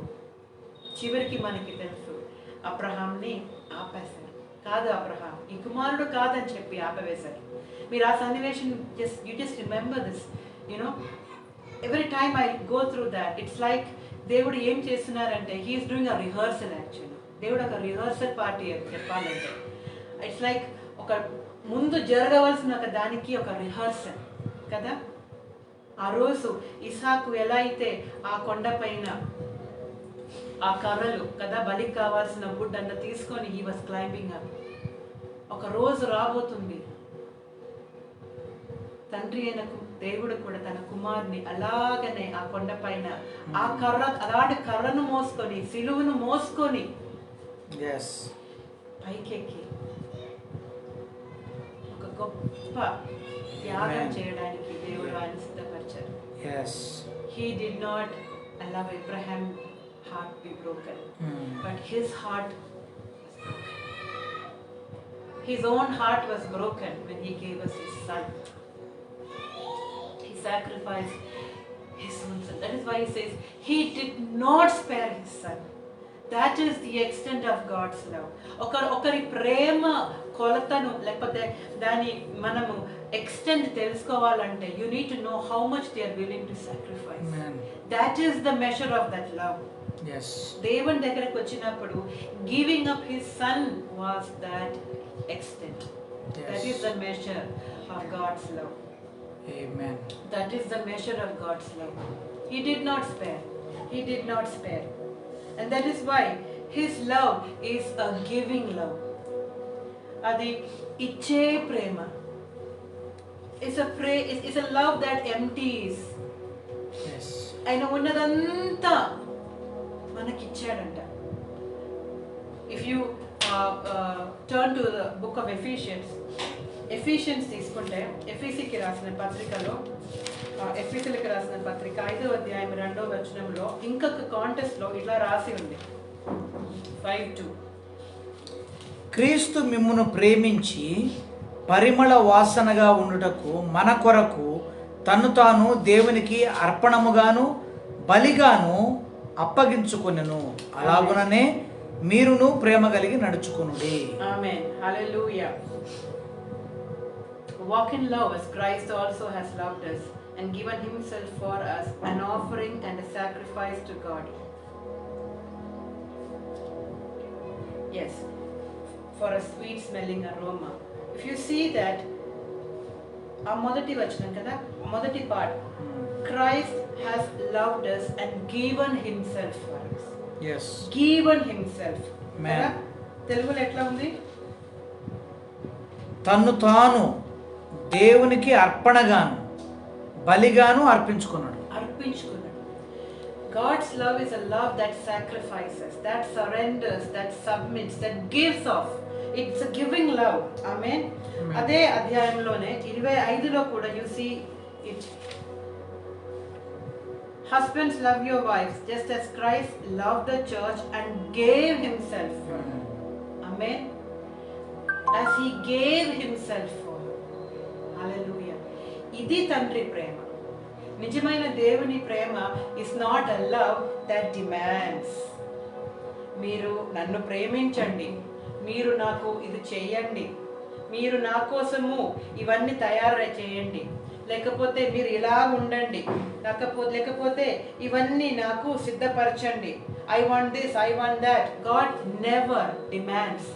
చివరికి మనకి తెలుసు అబ్రహాంని ఆపేశారు. కాదు అబ్రహాం, ఈ కుమారుడు కాదని చెప్పి ఆపవేశారు. మీరు ఆ సన్నివేశం you just remember this, every time I go through that, it's like దేవుడు ఏం చేస్తున్నారంటే he is doing a rehearsal actually. దేవుడు ఒక రిహర్సల్ పార్టీ చెప్పాలంటే ఇట్స్ లైక్ ఒక ముందు జరగవలసిన ఒక దానికి ఒక రిహర్సల్ కదా. ఆ రోజు ఇసాకు ఎలా అయితే ఆ కొండపైన ఆ కర్రలు కదా బలికి కావాల్సిన వుడ్ అన్న తీసుకొని he was climbing up. ఒక రోజు రాబోతుంది తండ్రి అయిన దేవుడు కూడా తన కుమారుని అలాగనే ఆ కొండపైన ఆ అలాంటి కర్రను మోసుకొని సిలువను మోసుకొని పైకెక్కి ఒక గొప్ప త్యాగం చేయడానికి దేవుడు ఆయన సిద్ధపరిచారు. He did not allow Abraham's heart be broken, but his heart was broken. His own heart was broken when he gave us his son. He sacrificed his own son. That is why he says he did not spare his son. That is the extent of God's love. ఒకరి ప్రేమ కొలతను లేకపోతే దాని మనము extent తెలుసుకోవాలంటే you need to know how much they are willing to sacrifice.
Amen.
That is the measure of that love.
Yes.
దేవుని దగ్గరకు వచ్చినప్పుడు giving up his son was that extent.
Yes.
That is the measure of God's love.
Amen.
That is the measure of God's love. He did not spare. He did not spare. And that is why his love is a giving love. Adi iche prema. It's a love that empties.
Yes.
ఆయన ఉన్నదంతా మనకి ఇచ్చాడంట. If you turn to the book of Ephesians తీసుకుంటే ఎఫీసీకి రాసిన పత్రికలో ఎఫీసీలకు రాసిన పత్రిక 5వ అధ్యాయం 2వ వచనంలో ఇంకొక కాంటెక్స్ట్ లో ఇట్లా రాసి ఉంది 5:2.
క్రీస్తు మిమ్మును ప్రేమించి పరిమళ వాసనగా ఉండుటకు మన కొరకు తన్ను తాను దేవునికి అర్పణముగాను బలిగాను అప్పగించుకొనెను, అలాగుననే మీరును ప్రేమ కలిగి నడుచుకొనుడి.
ఆమేన్. హల్లెలూయా. Walk in love as Christ also has loved us and given himself for us, an offering and a sacrifice to God. Yes, for a sweet smelling aroma. If you see that, ఆ మొదటి వచనం కదా, మొదటి part, Christ has loved us and given himself for us.
Yes.
Given himself.
Amen.
తెలుగులో ఎట్లా ఉంది?
తన్ను తాను దేవునికి అర్పణగాను బలిగాను అర్పించుకున్నాడు.
God's love is a love that sacrifices, that surrenders, that submits, that gives off. It's a giving love. Amen. అదే అధ్యాయంలోనే 25లో కూడా you see it. Husbands, love your wives just as Christ loved the church and gave himself for her. Amen. As he gave himself for her. Hallelujah. ఇది తండ్రి ప్రేమ. నిజమైన దేవుని ప్రేమ is not a love that demands. మీరు నన్ను ప్రేమించండి, మీరు నాకు ఇది చేయండి, మీరు నా కోసము ఇవన్నీ తయారు చేయండి, లేకపోతే మీరు ఇలా ఉండండి, లేకపోతే ఇవన్నీ నాకు సిద్ధపరచండి. I want this, I want that. God never demands.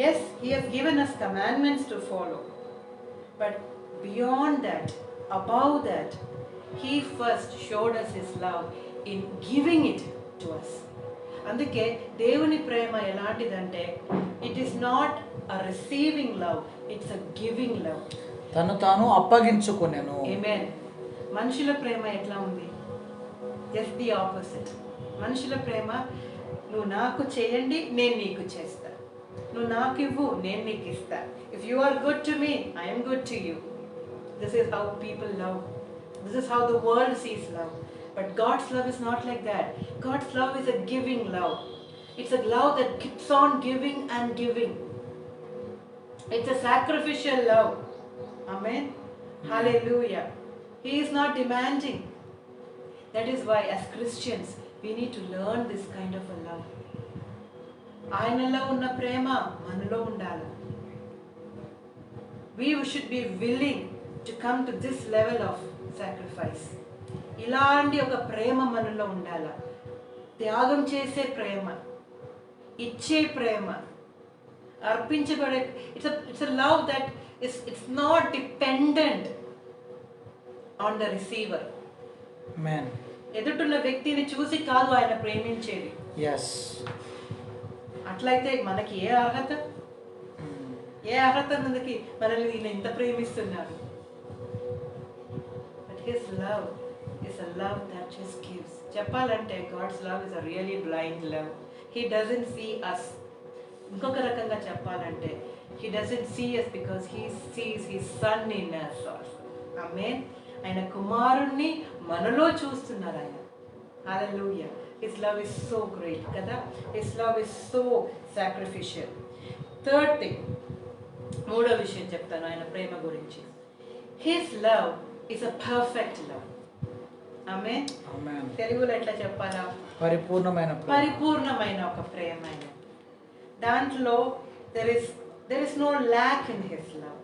Yes, he has given us commandments to follow. But beyond that, above that, he first showed us his love in giving it to us. అందుకే దేవుని ప్రేమ ఎలాంటిదంటే it is not a receiving love, it's a giving love.
తను తాను అప్పగించుకొనెను.
ఆమేన్. మనుషుల ప్రేమ ఎట్లా ఉంది? Just the opposite. మనుషుల ప్రేమ, నువ్వు నాకు చేయండి నేను నీకు చేస్తా, నువ్వు నాకు ఇవ్వు నేను నీకు ఇస్తా. If you are good to me I am good to you. This is how people love. This is how the world sees love. But God's love is not like that. God's love is a giving love. It's a love that keeps on giving and giving. It's a sacrificial love. Amen. Hallelujah. He is not demanding. That is why as Christians we need to learn this kind of a love. ఆయనలో ఉన్న ప్రేమ మనలో ఉండాలి. We should be willing to come to this level of sacrifice. ఇలాంటి ఒక ప్రేమ మనలో ఉండాలి. త్యాగం చేసే ప్రేమ, ఇచ్చే ప్రేమ, అర్పించబడే. It's a love that it's not dependent on the receiver.
ఆమేన్.
ఎదుటిన్న వ్యక్తిని చూసి కాదు ఆయన ప్రేమించేది.
yes.
అట్లయితే మనకి ఏ అర్హత ఉన్నది మనల్ని ఈయన ఇంత ప్రేమిస్తున్నారు? But his love is a love that just gives. చెప్పాలంటే God's love is a really blind love. He doesn't see us. ఇంకొక రకంగా చెప్పాలంటే he doesn't see us because he sees his son in us also. ఆమేన్. ఆయన కుమారుణ్ణి మనలో చూస్తున్నారు ఆయన. హల్లెలూయా. His love is so great కదా. His love is so sacrificial. Third thing, మూడో విషయం చెప్తాను ఆయన ప్రేమ గురించి. His love is a perfect love. ఆమేన్.
ఆమేన్.
తెలుగులో ఎట్లా చెప్పాలా?
పరిపూర్ణమైన ప్రేమ.
పరిపూర్ణమైన ఒక ప్రేమ. దాంట్లో there is no lack in his love.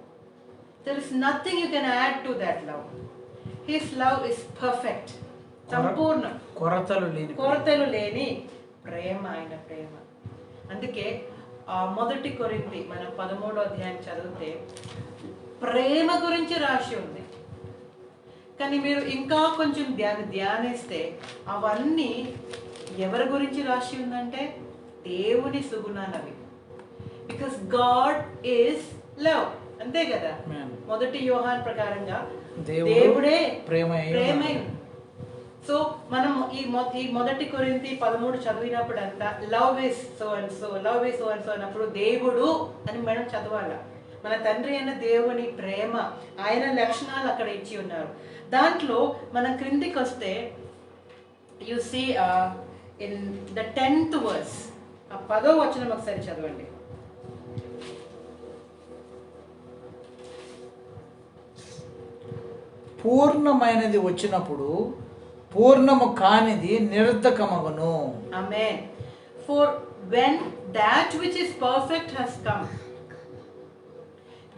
There is nothing you can add to that love. His love is perfect. సంపూర్ణ, కొరతలు లేని ప్రేమ ఆయన ప్రేమ. అందుకే మొదటి కొరింథీ మనం 13వ అధ్యాయం చదివితే ప్రేమ గురించి రాసి ఉంది. కానీ మీరు ఇంకా కొంచెం ధ్యానిస్తే అవన్నీ ఎవరి గురించి రాసి ఉందంటే దేవుని సుగుణాలవి. Because God is love. అంతే కదా. మొదటి యోహాన్ ప్రకారంగా దేవుడే ప్రేమ. సో మనం ఈ మొదటి కొరింథీ 13 చదివినప్పుడు అంతా love is so and so, love is so and so అన్నప్పుడు దేవుడు అని మనం చదవాలి. మన తండ్రి అయిన దేవుని ప్రేమ, ఆయన లక్షణాలు అక్కడ ఇచ్చి ఉన్నారు. దాంట్లో మనం క్రిందికి వస్తే you see in the 10th verse, ఆ 10వ వచనం ఒకసారి చదవండి.
పూర్ణమైనది వచ్చినప్పుడు పూర్ణము కానిది నిరర్ధకమగును.
ఆమేన్. For when that which is perfect has come,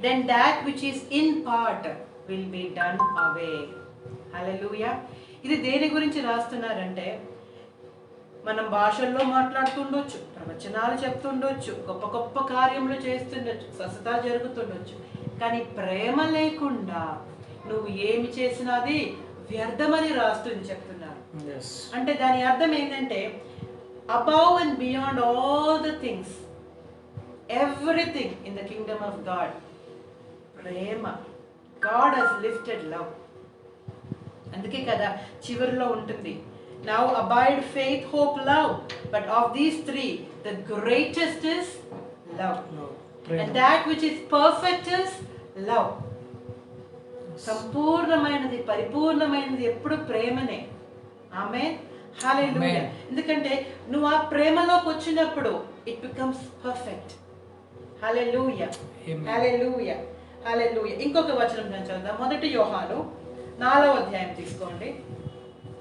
then that which is in part will be done away. Hallelujah. ఇది దేని గురించి రాస్తున్నారంటే మనం భాషల్లో మాట్లాడుతుండొచ్చు, ప్రవచనాలు చెప్తుండొచ్చు, గొప్ప గొప్ప కార్యములు చేస్తుండొచ్చు, స్వస్థత జరుగుతుండొచ్చు, కానీ ప్రేమ లేకుండా నువ్వు ఏమి చేసినది వ్యర్థమని రాస్తుంది చెప్తున్నారు. అంటే దాని అర్థం ఏంటంటే above and beyond all the things, everything in the kingdom of God, Prema. God has lifted love. అందుకే కదా చివరిలో ఉంటుంది, now abide faith, hope, love, but of these three the greatest is love. And that which is perfect is love. సంపూర్ణమైనది, పరిపూర్ణమైనది ఎప్పుడు ప్రేమనే. ఆమేన్. హల్లెలూయా. ఎందుకంటే నువ్వు ఆ ప్రేమలోకి వచ్చినప్పుడు ఇట్ బికమ్స్ పర్ఫెక్ట్. హల్లెలూయా. హల్లెలూయా. హల్లెలూయా. ఇంకొక వచనం నేను చదువుదాం. మొదటి యోహాను 4వ అధ్యాయం తీసుకోండి.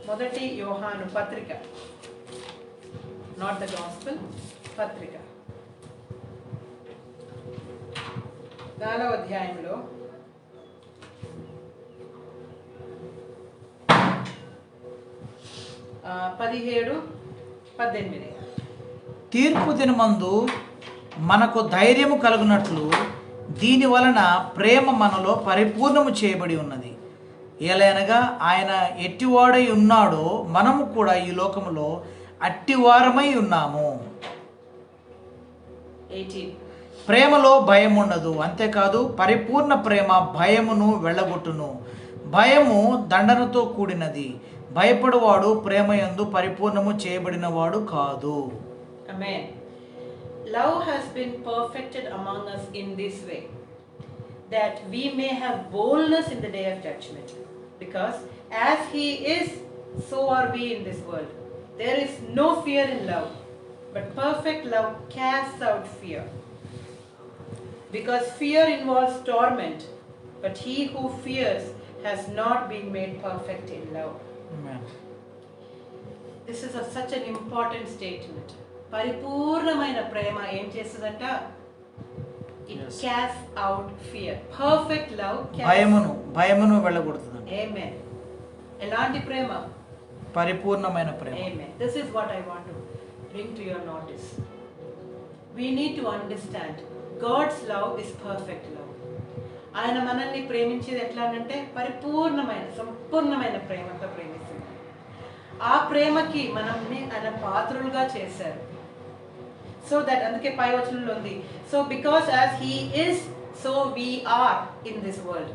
మొదటి యోహాను పత్రిక, నాట్ ద గాస్పెల్, పత్రిక 4వ అధ్యాయంలో 17-18.
తీర్పు దినమందు మనకు ధైర్యము కలుగునట్లు దీని వలన ప్రేమ మనలో పరిపూర్ణము చేయబడి ఉన్నది. ఏలైనగా ఆయన ఎట్టివాడై ఉన్నాడో మనము కూడా ఈ లోకములో అట్టివారమై ఉన్నాము.
18.
ప్రేమలో భయం ఉండదు, అంతేకాదు పరిపూర్ణ ప్రేమ భయమును వెళ్ళగొట్టును. భయము దండనతో కూడినది, భయపడువాడు ప్రేమయందు పరిపూర్ణము చేయబడినవాడు కాదు.
Amen. Love has been perfected among us in this way, that we may have boldness in the day of judgment. Because as He is, so are we in this world. There is no fear in love, but perfect love casts out fear. Because fear involves torment, but he who fears has not been made perfect in love.
Amen.
This is such an important statement. పరిపూర్ణమైన ప్రేమ ఏం చేస్తుందంట? It
Yes.
casts out fear. Perfect love
భయమును వెళ్ళగొడుతుంది.
Amen. ఎలాంటి ప్రేమ?
పరిపూర్ణమైన ప్రేమ.
Amen. This is what I want to bring to your notice. We need to understand God's love is perfect love. ఆయన మనల్ని ప్రేమించేది ఎట్లా అంటే పరిపూర్ణమైన సంపూర్ణమైన ప్రేమతో ప్రేమిస్తుంది. ఆ ప్రేమకి మనల్ని ఆయన పాత్రులుగా చేశారు. సో దట్ అందుకే పై వచనంలో ఉంది, so because as he is so we are in this world.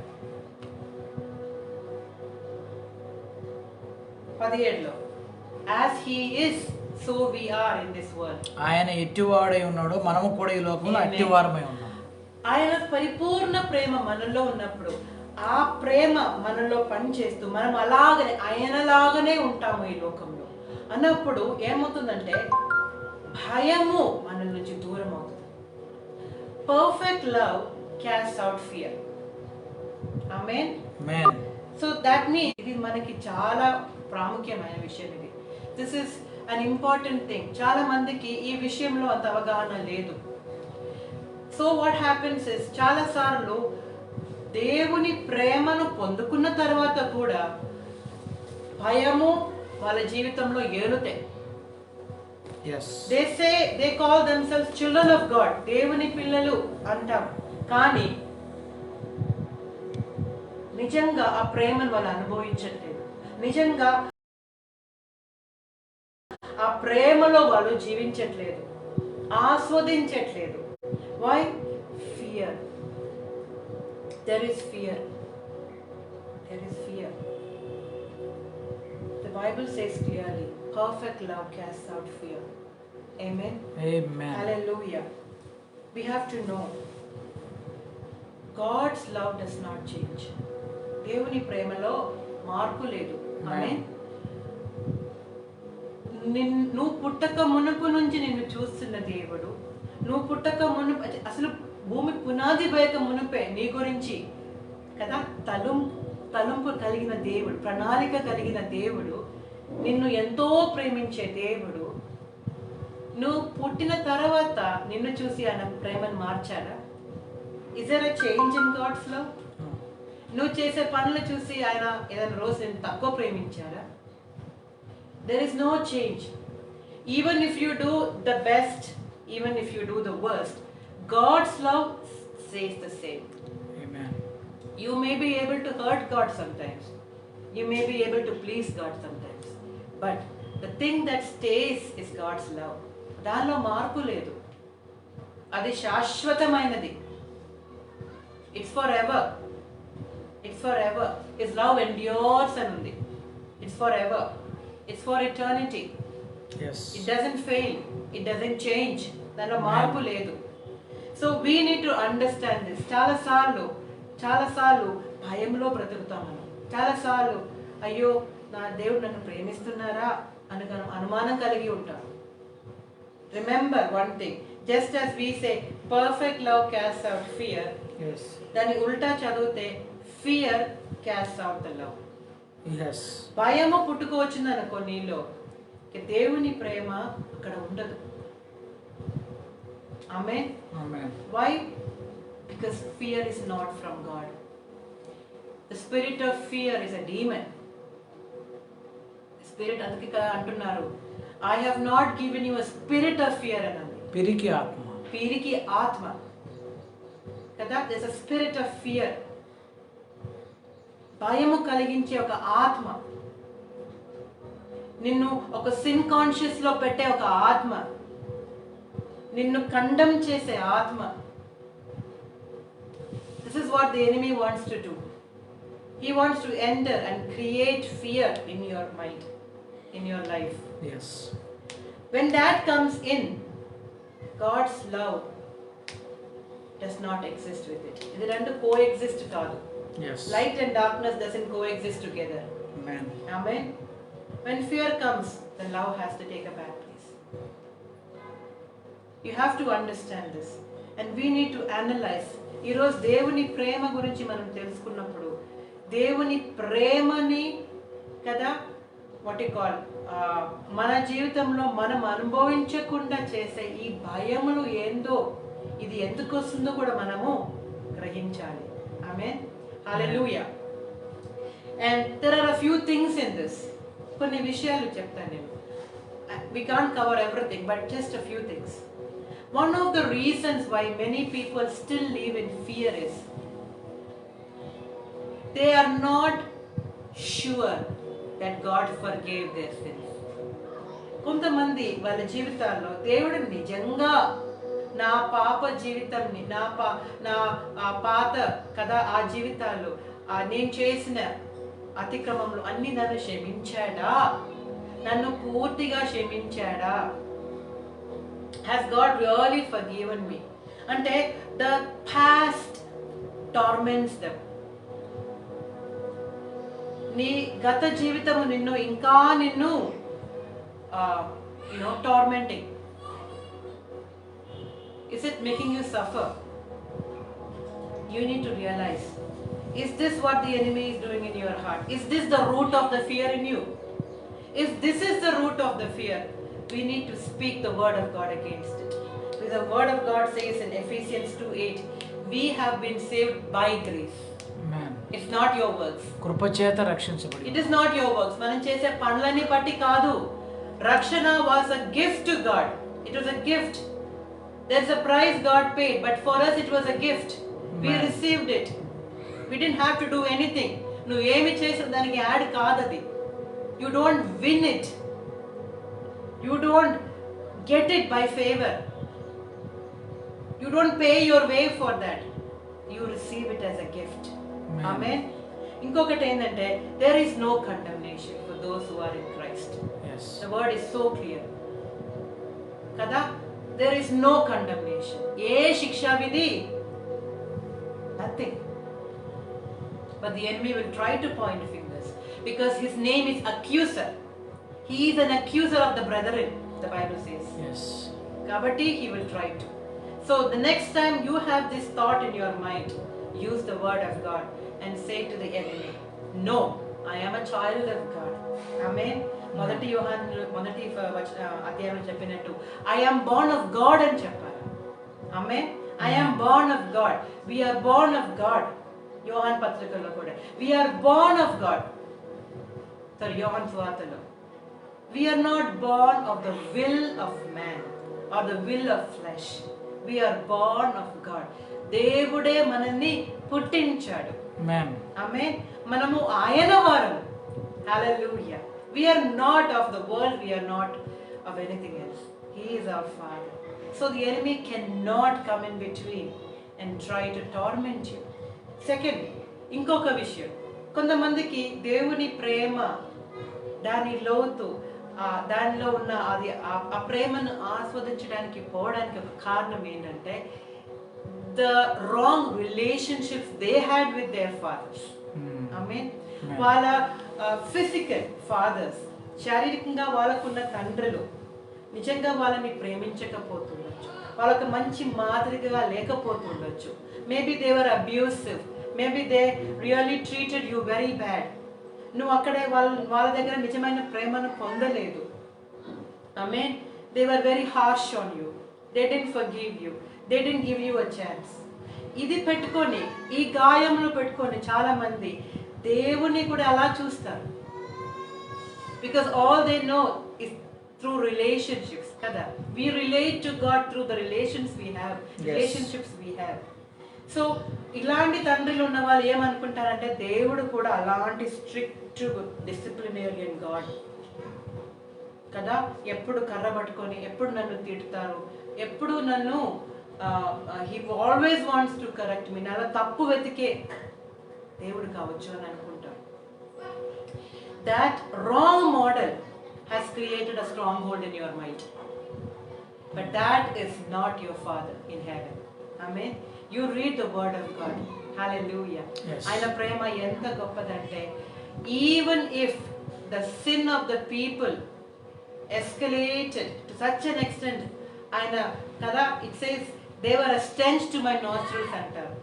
17లో as he is so we are in this world.
ఆయన ఎట్టివాడై ఉన్నాడు, మనము కూడా ఈ లోకంలో అట్టివారమై ఉన్నాం.
ఆయన పరిపూర్ణ ప్రేమ మనలో ఉన్నప్పుడు ఆ ప్రేమ మనలో పనిచేస్తూ మనం అలాగనే ఆయనలాగానే ఉంటాము ఈ లోకంలో అన్నప్పుడు ఏమవుతుందంటే భయము మన నుంచి దూరం అవుతుంది. Perfect love caste out fear. Amen.
Amen.
So that means ఇది మనకి చాలా ప్రాముఖ్యమైన విషయం. ఇది this is an important thing. చాలా మందికి ఈ విషయంలో అంత అవగాహన లేదు. సో వాట్ హ్యాపెన్స్ ఇస్ చాలా సార్లు దేవుని ప్రేమను పొందుకున్న తర్వాత కూడా భయము వాళ్ళ జీవితంలో ఏలుతాయి. They call themselves children of God, దేవుని పిల్లలు అంటాం, కానీ నిజంగా ఆ ప్రేమను వాళ్ళు అనుభవించట్లేదు. నిజంగా ఆ ప్రేమలో వాళ్ళు జీవించట్లేదు, ఆస్వాదించట్లేదు. Why? Fear. There is fear. There is fear. The Bible says clearly, perfect love casts out fear. Amen.
Amen.
Hallelujah. We have to know God's love does not change. దేవుని ప్రేమలో మార్పు లేదు. ఆమేన్. నువ్వు పుట్టక మునుపు నుంచి నిన్ను చూస్తున్న దేవుడు, నువ్వు పుట్టక మునుపు అసలు భూమి పునాది వేయక మునుపే నీ గురించి కదా తలంపు కలిగిన దేవుడు, ప్రణాళిక కలిగిన దేవుడు, నిన్ను ఎంతో ప్రేమించే దేవుడు, నువ్వు పుట్టిన తర్వాత నిన్ను చూసి ఆయన ప్రేమను మార్చాడా? Is there a change in God's love? నువ్వు చేసే పనులు చూసి ఆయన ఏదైనా రోజు నేను తక్కువ ప్రేమించాడా? There is no change. Even if you do the best, even if you do the worst, God's love stays the same.
Amen.
You may be able to hurt God sometimes. You may be able to please God sometimes. But the thing that stays is God's love. దానిలో మార్పు లేదు. అది శాశ్వతమైనది. It's forever. It's forever. His love endures అని ఉంది. It's forever. It's for eternity.
Yes.
It doesn't fail. It doesn't change. దానిలో మార్పు లేదు. So we need to understand this. చాలా సార్లు భయంలో బ్రతుకుతాం మనం. చాలా సార్లు అయ్యో నా దేవుడు నన్ను ప్రేమిస్తున్నారా అని అనుమానం కలిగి ఉంటాం. Remember one thing. Just as we say perfect love casts out fear.
Yes.
దాని ఉల్టా చదివితే fear casts out the love.
Yes.
భయము పుట్టుకోవచ్చింది అనుకో నీలో, దేవుని ప్రేమ అక్కడ ఉండదు. Amen.
Amen.
Why? Because fear is not from God. The spirit of fear is a demon. The spirit అందుకే అంటున్నారు, I have not given you a spirit of fear అన్నది.
పిరికి ఆత్మ.
పిరికి ఆత్మ కదా, there's a spirit of fear. భయము కలిగించే ఒక ఆత్మ, నిన్ను ఒక సిన్ కాన్షియస్ లో పెట్టే ఒక ఆత్మ, నిన్ను కండమ్ చేసే ఆత్మ. This is what the enemy wants to do. He wants to enter and create fear in your mind, in your life.
Yes.
When that comes in, God's love does not exist with it. ఇది రెండు coexist కాదు.
Yes.
Light and darkness doesn't coexist together.
Amen.
Amen. When fear comes, then love has to take a back place. You have to understand this, and we need to analyze. ఈరోజు దేవుని ప్రేమ గురించి మనం తెలుసుకున్నప్పుడు, దేవుని ప్రేమని కదా what you call మన జీవితంలో మనం అనుభవించకుండా చేసే ఈ భయములు ఏందో, ఇది ఎందుకు వస్తుందో కూడా మనము గ్రహించాలి. ఆమేన్. హల్లెలూయా. And there are a few things in this. కొన్ని విషయాలు చెప్తాను నేను. We can't cover everything, but just a few things. One of the reasons why many people still live in fear is they are not sure that God forgave their sins. కొంతమంది వాళ్ళ జీవితాల్లో దేవుడు నిజంగా నా పాప జీవితంని నా పాత కదా ఆ జీవితాల్లో నేను చేసిన అతిక్రమంలో అన్ని నన్ను క్షమించాడా, నన్ను పూర్తిగా క్షమించాడా, has God really forgiven me? అంటే the past torments them. నీ గత జీవితము నిన్ను ఇంకా నిన్ను tormenting. Is it making you suffer? You need to realize, is this what the enemy is doing in your heart? Is this the root of the fear in you? If this is the root of the fear, we need to speak the word of God against it. Because the word of God says in Ephesians 2:8, we have been saved by grace.
Amen.
It's not your works.
కృపచేత రక్షించబడి.
It is not your works. మనం చేసే పనులని బట్టి కాదు. రక్షణ was a gift to God. It was a gift. There's a price God paid, but for us it was a gift. We received it. We didn't have to do anything. నువ్వు ఏమి చేసిన దానికి యాడ్ కాదది. You don't win it. You don't get it by favor. You don't pay your way for that. You receive it as a gift. Amen. ఇంకొకటి ఏంటంటే, there is no condemnation for those who are in Christ.
Yes.
The word is so clear. కదా? There is no condemnation. ఏ శిక్షా విధి? Nothing. But the enemy will try to point fingers because his name is accuser. He is an accuser of the brethren, the Bible says.
Yes.
Kabatti, he will try to. So the next time you have this thought in your mind, use the word of God and say to the enemy, no, I am a child of God. Amen. మొదటి అధ్యాయంలో చెప్పినట్టు I am born of God అని చెప్పారు. Amen. I am born of God. We are born of God. యోహాన్ పత్రికలో కూడా we are born of God. యోహాన్ సువార్తలో we are not born of the will of man or the will of flesh. We are born of God. దేవుడే మనల్ని పుట్టించాడు.
Amen.
Amen. మనము ఆయన వారము. Hallelujah. We are not of the world. We are not of anything else. He is our Father. So the enemy cannot come in between and try to torment you. Second, ఇంకొక విషయం, కొంతమందికి దేవుని ప్రేమ దాని లోతు దానిలో ఉన్న అది ఆ ప్రేమను ఆస్వాదించడానికి పోవడానికి ఒక కారణం ఏంటంటే the wrong relationships they had with their fathers. Amen. వాళ్ళ ఫిజికల్ ఫాదర్స్, శారీరకంగా వాళ్ళకున్న తండ్రులు నిజంగా వాళ్ళని ప్రేమించకపోతుండొచ్చు, వాళ్ళకు మంచి మాదిరిగా లేకపోతుండొచ్చు. Maybe they were abusive, maybe they really treated you very bad. నువ్వు అక్కడే వాళ్ళ దగ్గర నిజమైన ప్రేమను పొందలేదు. Amen. They were very harsh on you. They didn't forgive you. They didn't give you a chance. ఇది పెట్టుకొని, ఈ గాయములు పెట్టుకొని చాలా మంది దేవుని కూడా అలా చూస్తారు. Because all they know is through relationships. Kada. We relate to God through the relationships we have. So ఇలాంటి తండ్రులు ఉన్న వాళ్ళు ఏమనుకుంటారంటే దేవుడు కూడా అలాంటి స్ట్రిక్ట్ డిసిప్లినేరియన్ గాడ్ కదా, ఎప్పుడు కర్ర పట్టుకొని ఎప్పుడు నన్ను తిడతారు, ఎప్పుడు నన్ను he always wants to correct me, అలా తప్పు వెతికే దేవుడు కావచ్చు అని అనుకుంటారు. That wrong model has created a stronghold in your mind, but that is not your father in heaven. Amen. You read the word of God. Hallelujah.
Yes.
ఆయన ప్రేమ ఎంత గొప్పదంటే even if the sin of the people escalated to such an extent, ఆయన కదా, it says they were a stench to my nostrils అంటారు.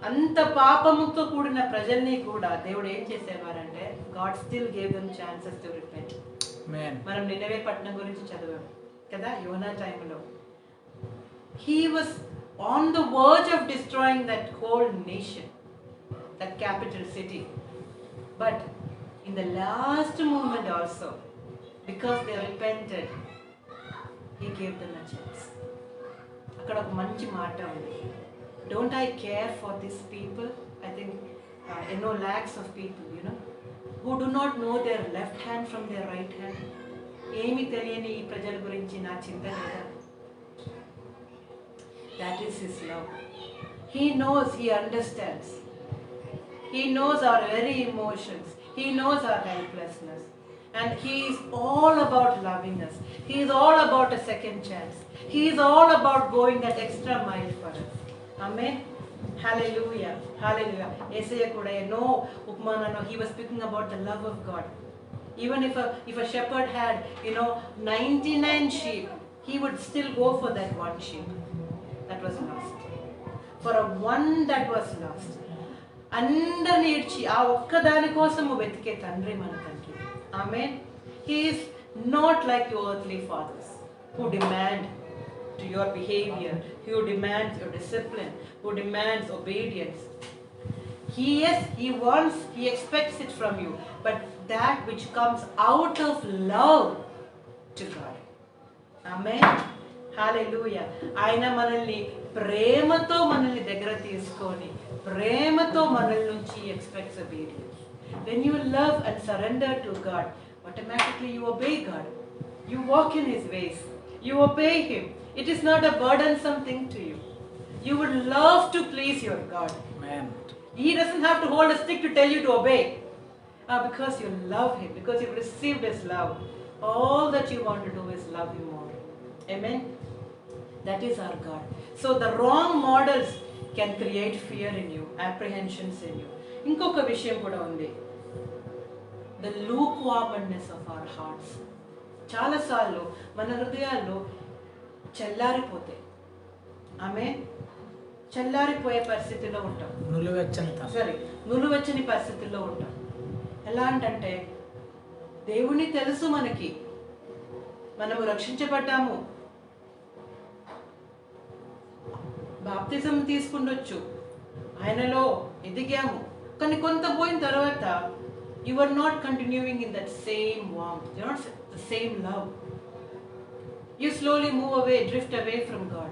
అంత పాపముతో కూడిన ప్రజల్ని కూడా దేవుడు ఏం చేసేవారంటే God still gave them chances to repent. మనం నినవే పట్టణం గురించి చదివాం కదా, యోనా టైంలో he was on the verge of destroying that whole nation, that capital city, but in the last moment also, because they repented, he gave them a chance. అక్కడ ఒక మంచి మాట ఉంది, don't I care for these people? I think lakhs of people, who do not know their left hand from their right hand. ఏమి తెలియని ఈ ప్రజల గురించి నా చింత లేదా? That is his love. He knows, he understands. He knows our very emotions. He knows our helplessness. And he is all about loving us. He is all about a second chance. He is all about going that extra mile for us. Amen. Hallelujah. Hallelujah. Yesaya kuda no upmanano, he was speaking about the love of God. Even if a shepherd had 99 sheep, he would still go for that one sheep that was lost. For a one that was lost. అందరిని ఇడ్చి ఆ ఒక్కదాని కోసము వెతికే తండ్రి మన తండ్రి. ఆమేన్. He is not like your earthly fathers who demand to your behavior, who demands your discipline, who demands obedience. He wants, he expects it from you, but that which comes out of love to God. Amen. Hallelujah. ఆయన మనల్ని ప్రేమతో మనల్ని దగ్గర తీసుకొని ప్రేమతో మనల్ నుంచి expects obedience. When you love and surrender to God, automatically you obey God. You walk in his ways. You obey him. It is not a burdensome thing to you. You would love to please your God.
Amen.
He doesn't have to hold a stick to tell you to obey. Because you love him, because you've received his love. All that you want to do is love him more. Amen. That is our God. So the wrong models can create fear in you, apprehensions in you. ఇంకొక విషయం కూడా ఉంది, the lukewarmness of our hearts. చాలాసార్లు మన హృదయాల్లో చల్లారిపోతాయి. ఆమె చల్లారిపోయే పరిస్థితిలో ఉంటాం, నులువెచ్చని పరిస్థితుల్లో ఉంటాం. ఎలా అంటే దేవుని తెలుసు, మనము రక్షించబడ్డాము, బాప్తిజం తీసుకుండొచ్చు, ఆయనలో ఎదిగాము, కానీ కొంత పోయిన తర్వాత you are not continuing in that same warmth, you are not the same love. You slowly move away, drift away from God.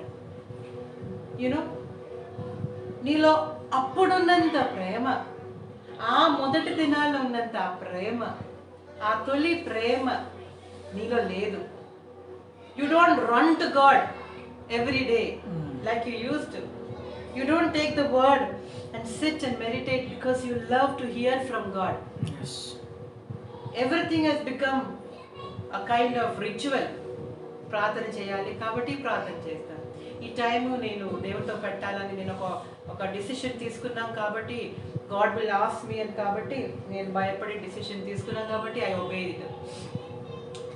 నీలో అప్పుడున్నంత ప్రేమ, ఆ మొదటి దినాల్లో ఉన్నంత ఆ ప్రేమ, ఆ తొలి ప్రేమ నీలో లేదు. You don't run to God every day like you used to. You don't take the word and sit and meditate because you love to hear from God.
Yes.
Everything has become a kind of ritual. ప్రార్థన చేయాలి కాబట్టి ప్రార్థన చేస్తాను. ఈ time నేను దేవుడితో పెట్టాలని నేను ఒక డిసిషన్ తీసుకున్నాం కాబట్టి, గాడ్ విల్ ఆస్క్ మీ అని కాబట్టి నేను భయపడి డిసిషన్ తీసుకున్నాను కాబట్టి ఐ ఒబే ఇట్.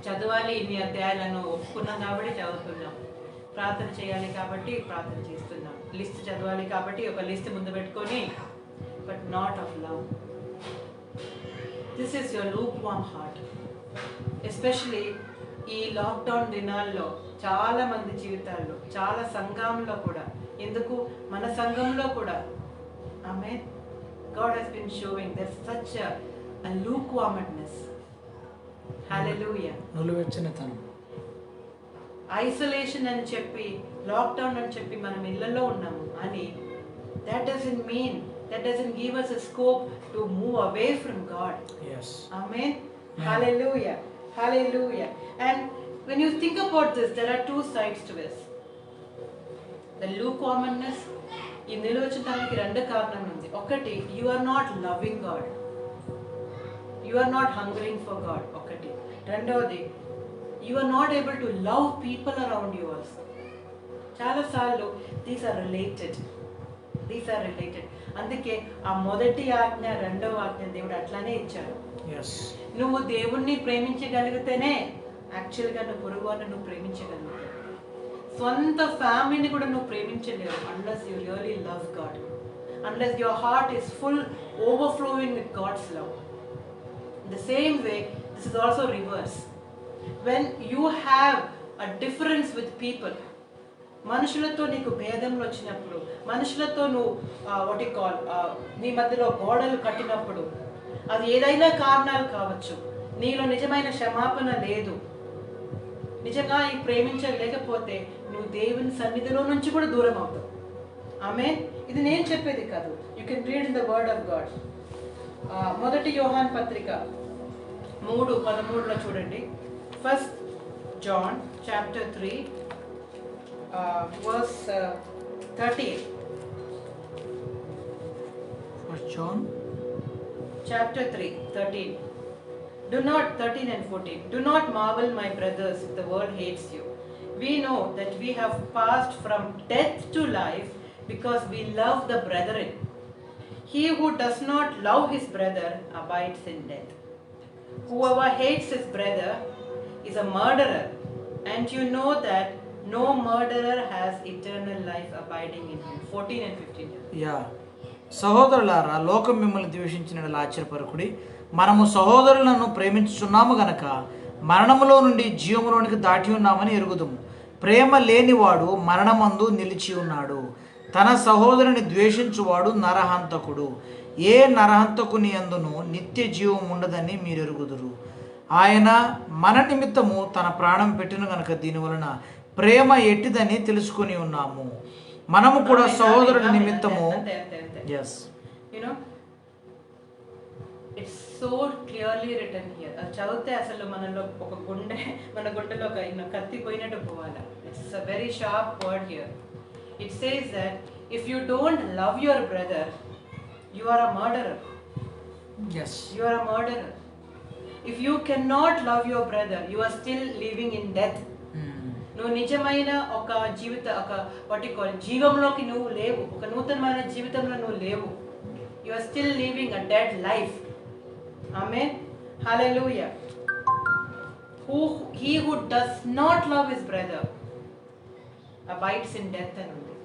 చదవాలి ఇన్ని అధ్యాయాలను ఒప్పుకున్నాం కాబట్టి చదువుతున్నాం. ప్రార్థన చేయాలి కాబట్టి ప్రార్థన చేస్తున్నాం. లిస్ట్ చదవాలి కాబట్టి ఒక లిస్ట్ ముందు పెట్టుకొని, but not of love. This is your lukewarm heart. Especially ఈ లాక్డౌన్ దినాల్లో చాలా మంది జీవితాల్లో, చాలా సంఘంలో కూడా, ఎందుకు మన సంఘంలో కూడా ఆమె God has been showing there's such a lukewarmness. Hallelujah.
నులువెచ్చనితనం.
ఐసోలేషన్ అని చెప్పి, లాక్డౌన్ అని చెప్పి మనం ఇళ్లలో ఉన్నాము అని that doesn't mean, that doesn't give us a scope to move away from God.
Yes.
Amen. Hallelujah. Hallelujah. And when you think about this, there are two sides to this. The lukewarmness, ఈ నిలువచడానికి రెండు కారణం ఉంది. ఒకటి, you are not loving God. You are not hungering for God. ఒకటి. రెండవది, you are not able to love people around you also. చాలా సార్లు these are related. అందుకే ఆ మొదటి ఆజ్ఞ రెండవ ఆజ్ఞ దేవుడు అట్లానే ఇచ్చాడు.
Yes.
నువ్వు దేవుణ్ణి ప్రేమించగలిగితేనే యాక్చువల్గా నువ్వు పొరుగువారిని నువ్వు ప్రేమించగలుగుతావు. సొంత ఫ్యామిలీని కూడా నువ్వు ప్రేమించలేవు unless you really love God, unless your heart is full overflowing with God's love. In the same way, this is also reverse. When you have a difference with people, మనుషులతో నీకు భేదములు వచ్చినప్పుడు, మనుషులతో నువ్వు వాట్ యు కాల్ నీ మధ్యలో గోడలు కట్టినప్పుడు, అది ఏదైనా కారణాలు కావచ్చు, నీలో నిజమైన క్షమాపణ లేదు, నిజంగా ఈ ప్రేమించలేకపోతే నువ్వు దేవుని సన్నిధిలో నుంచి కూడా దూరం అవుతావు. ఆమేన్. ఇది నేను చెప్పేది కాదు. You can read in the word of God. మొదటి యోహాన్ పత్రిక 3:13 చూడండి. First John chapter 3 verse 38.
First John
Chapter 3:13. Do not 13 and 14. Do not marvel, my brothers, if the world hates you. We know that we have passed from death to life because we love the brethren. He who does not love his brother abides in death. Whoever hates his brother is a murderer, and you know that no murderer has eternal life abiding in him. 14 and 15.
Yeah. సహోదరులారా, లోకం మిమ్మల్ని ద్వేషించిన ఆశ్చర్యపరకుడి. మనము సహోదరులను ప్రేమించుచున్నాము గనక మరణములో నుండి జీవములోనికి దాటి ఉన్నామని ఎరుగుదుము. ప్రేమ లేనివాడు మరణమందు నిలిచి ఉన్నాడు. తన సహోదరుని ద్వేషించువాడు నరహంతకుడు. ఏ నరహంతకుని యందును నిత్య జీవం ఉండదని మీరు ఎరుగుదురు. ఆయన మన నిమిత్తము తన ప్రాణం పెట్టిన గనక దీనివలన ప్రేమ ఎట్టిదని తెలుసుకొని ఉన్నాము. మనము కూడా సహోదరుని నిమిత్తము yes,
you know, it's so clearly written here. చదివితే అసలు మనలో ఒక మన గుండెలో ఒక కత్తి పోయినట్టు పోవాలి. It's a very sharp word here. It says that if you don't love your brother, you are a murderer.
yes,
You are a murderer. If you cannot love your brother, you are still living in death. నువ్వు నిజమైన ఒక what you call జీవంలోకి నువ్వు లేవు. ఒక నూతనమైన జీవితంలో నువ్వు లేవు. You are still living a dead life. Amen. Hallelujah. He who does not love his brother abides in death అని ఉంది.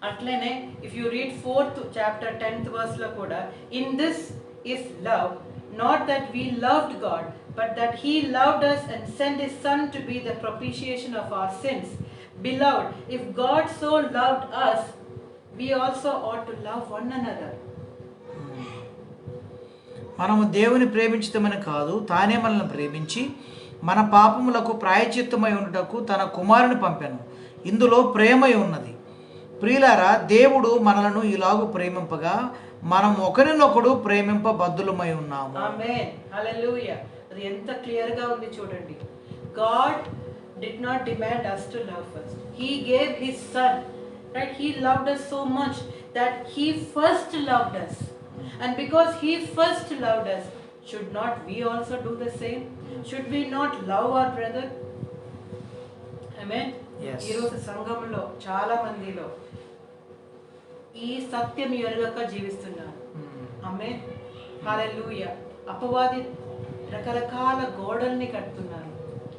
అట్లనే if you read 4th chapter 10th verse లో కూడా, in this is love, not that we loved God, but that he loved us and sent his son to be the propitiation of our sins. Beloved, if God so loved us, we also ought to love one another.
మనము దేవుని ప్రేమించుతామని కాదు, తానే మనల్ని ప్రేమించి మన పాపములకు ప్రాయశ్చిత్తమై ఉండుటకు తన కుమారుని పంపెను. ఇందులో ప్రేమై ఉన్నది. ప్రియులారా, దేవుడు మనలను ఇలాగు ప్రేమింపగా మనం ఒకరినొకడు ప్రేమింపబద్ధులమై ఉన్నాము.
ఆమేన్. హల్లెలూయా. అది ఎంత క్లియర్ గా ఉంది చూడండి. God did not demand us to love first. He gave his son, right? He loved us so much that he first loved us. And because he first loved us, should not we also do the same? Should we not love our brother? Amen.
Yes.
ఈ రోజు సంఘంలో చాలా మందిలో ఈ సత్యం ఎరుగక జీవిస్తున్నారు. ఆమేన్. హల్లెలూయా. అపవాది రకరకాల గోడల్ని కడుతున్నారు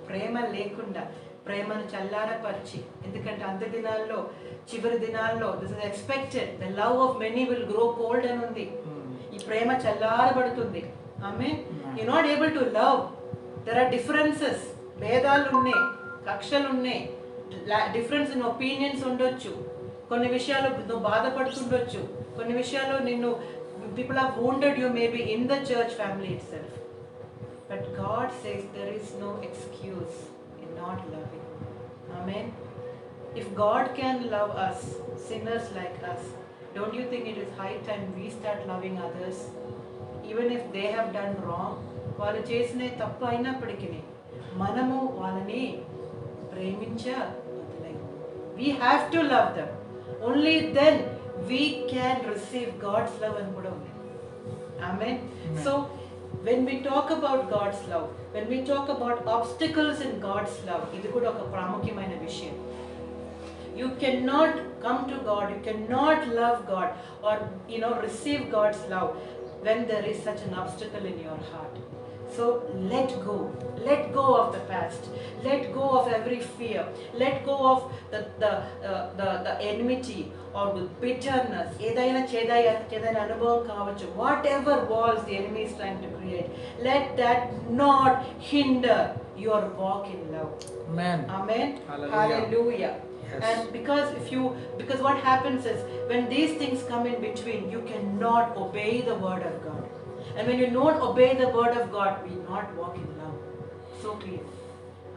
ప్రేమ లేకుండా, ప్రేమను చల్లారపరిచి. ఎందుకంటే అంత్య దినాల్లో, చివరి దినాల్లో this is expected, the love of many will grow cold అని ఉంది. ఈ ప్రేమ చల్లారబడుతుంది. ఆమేన్. You not able to love. There are differences. భేదాలు ఉన్నాయి, కక్షలు ఉన్నాయి, డిఫరెన్స్ ఇన్ ఒపీనియన్స్ ఉండొచ్చు. కొన్ని విషయాలు నువ్వు బాధపడుతుండొచ్చు, కొన్ని విషయాలు నిన్ను people have wounded you maybe in the church family itself. But God says there is no excuse in not loving. Amen. If God can love us, sinners like us, don't you think it is high time we start loving others? Even if they have done wrong, వాళ్ళు చేసిన తప్పు అయినప్పటికీ మనము వాళ్ళని ప్రేమించవలెను. We have to love them. Only then we can receive God's love అని కూడా ఉంది. Amen. So when we talk about God's love, when we talk about obstacles in God's love, ఇది కూడా ఒక ప్రాముఖ్యమైన విషయం. You cannot come to God, you cannot love God or receive God's love when there is such an obstacle in your heart. So let go of the past, let go of every fear, let go of the enmity or the bitterness, ఏదైనా చేదైన అనుభవం కావచ్చు, whatever walls the enemy is trying to create, let that not hinder your walk in love.
Amen.
Amen.
Hallelujah.
Hallelujah.
Yes.
And because what happens is, when these things come in between, you cannot obey the word of God. And when you don't obey the word of God, we not walk in love. So clear.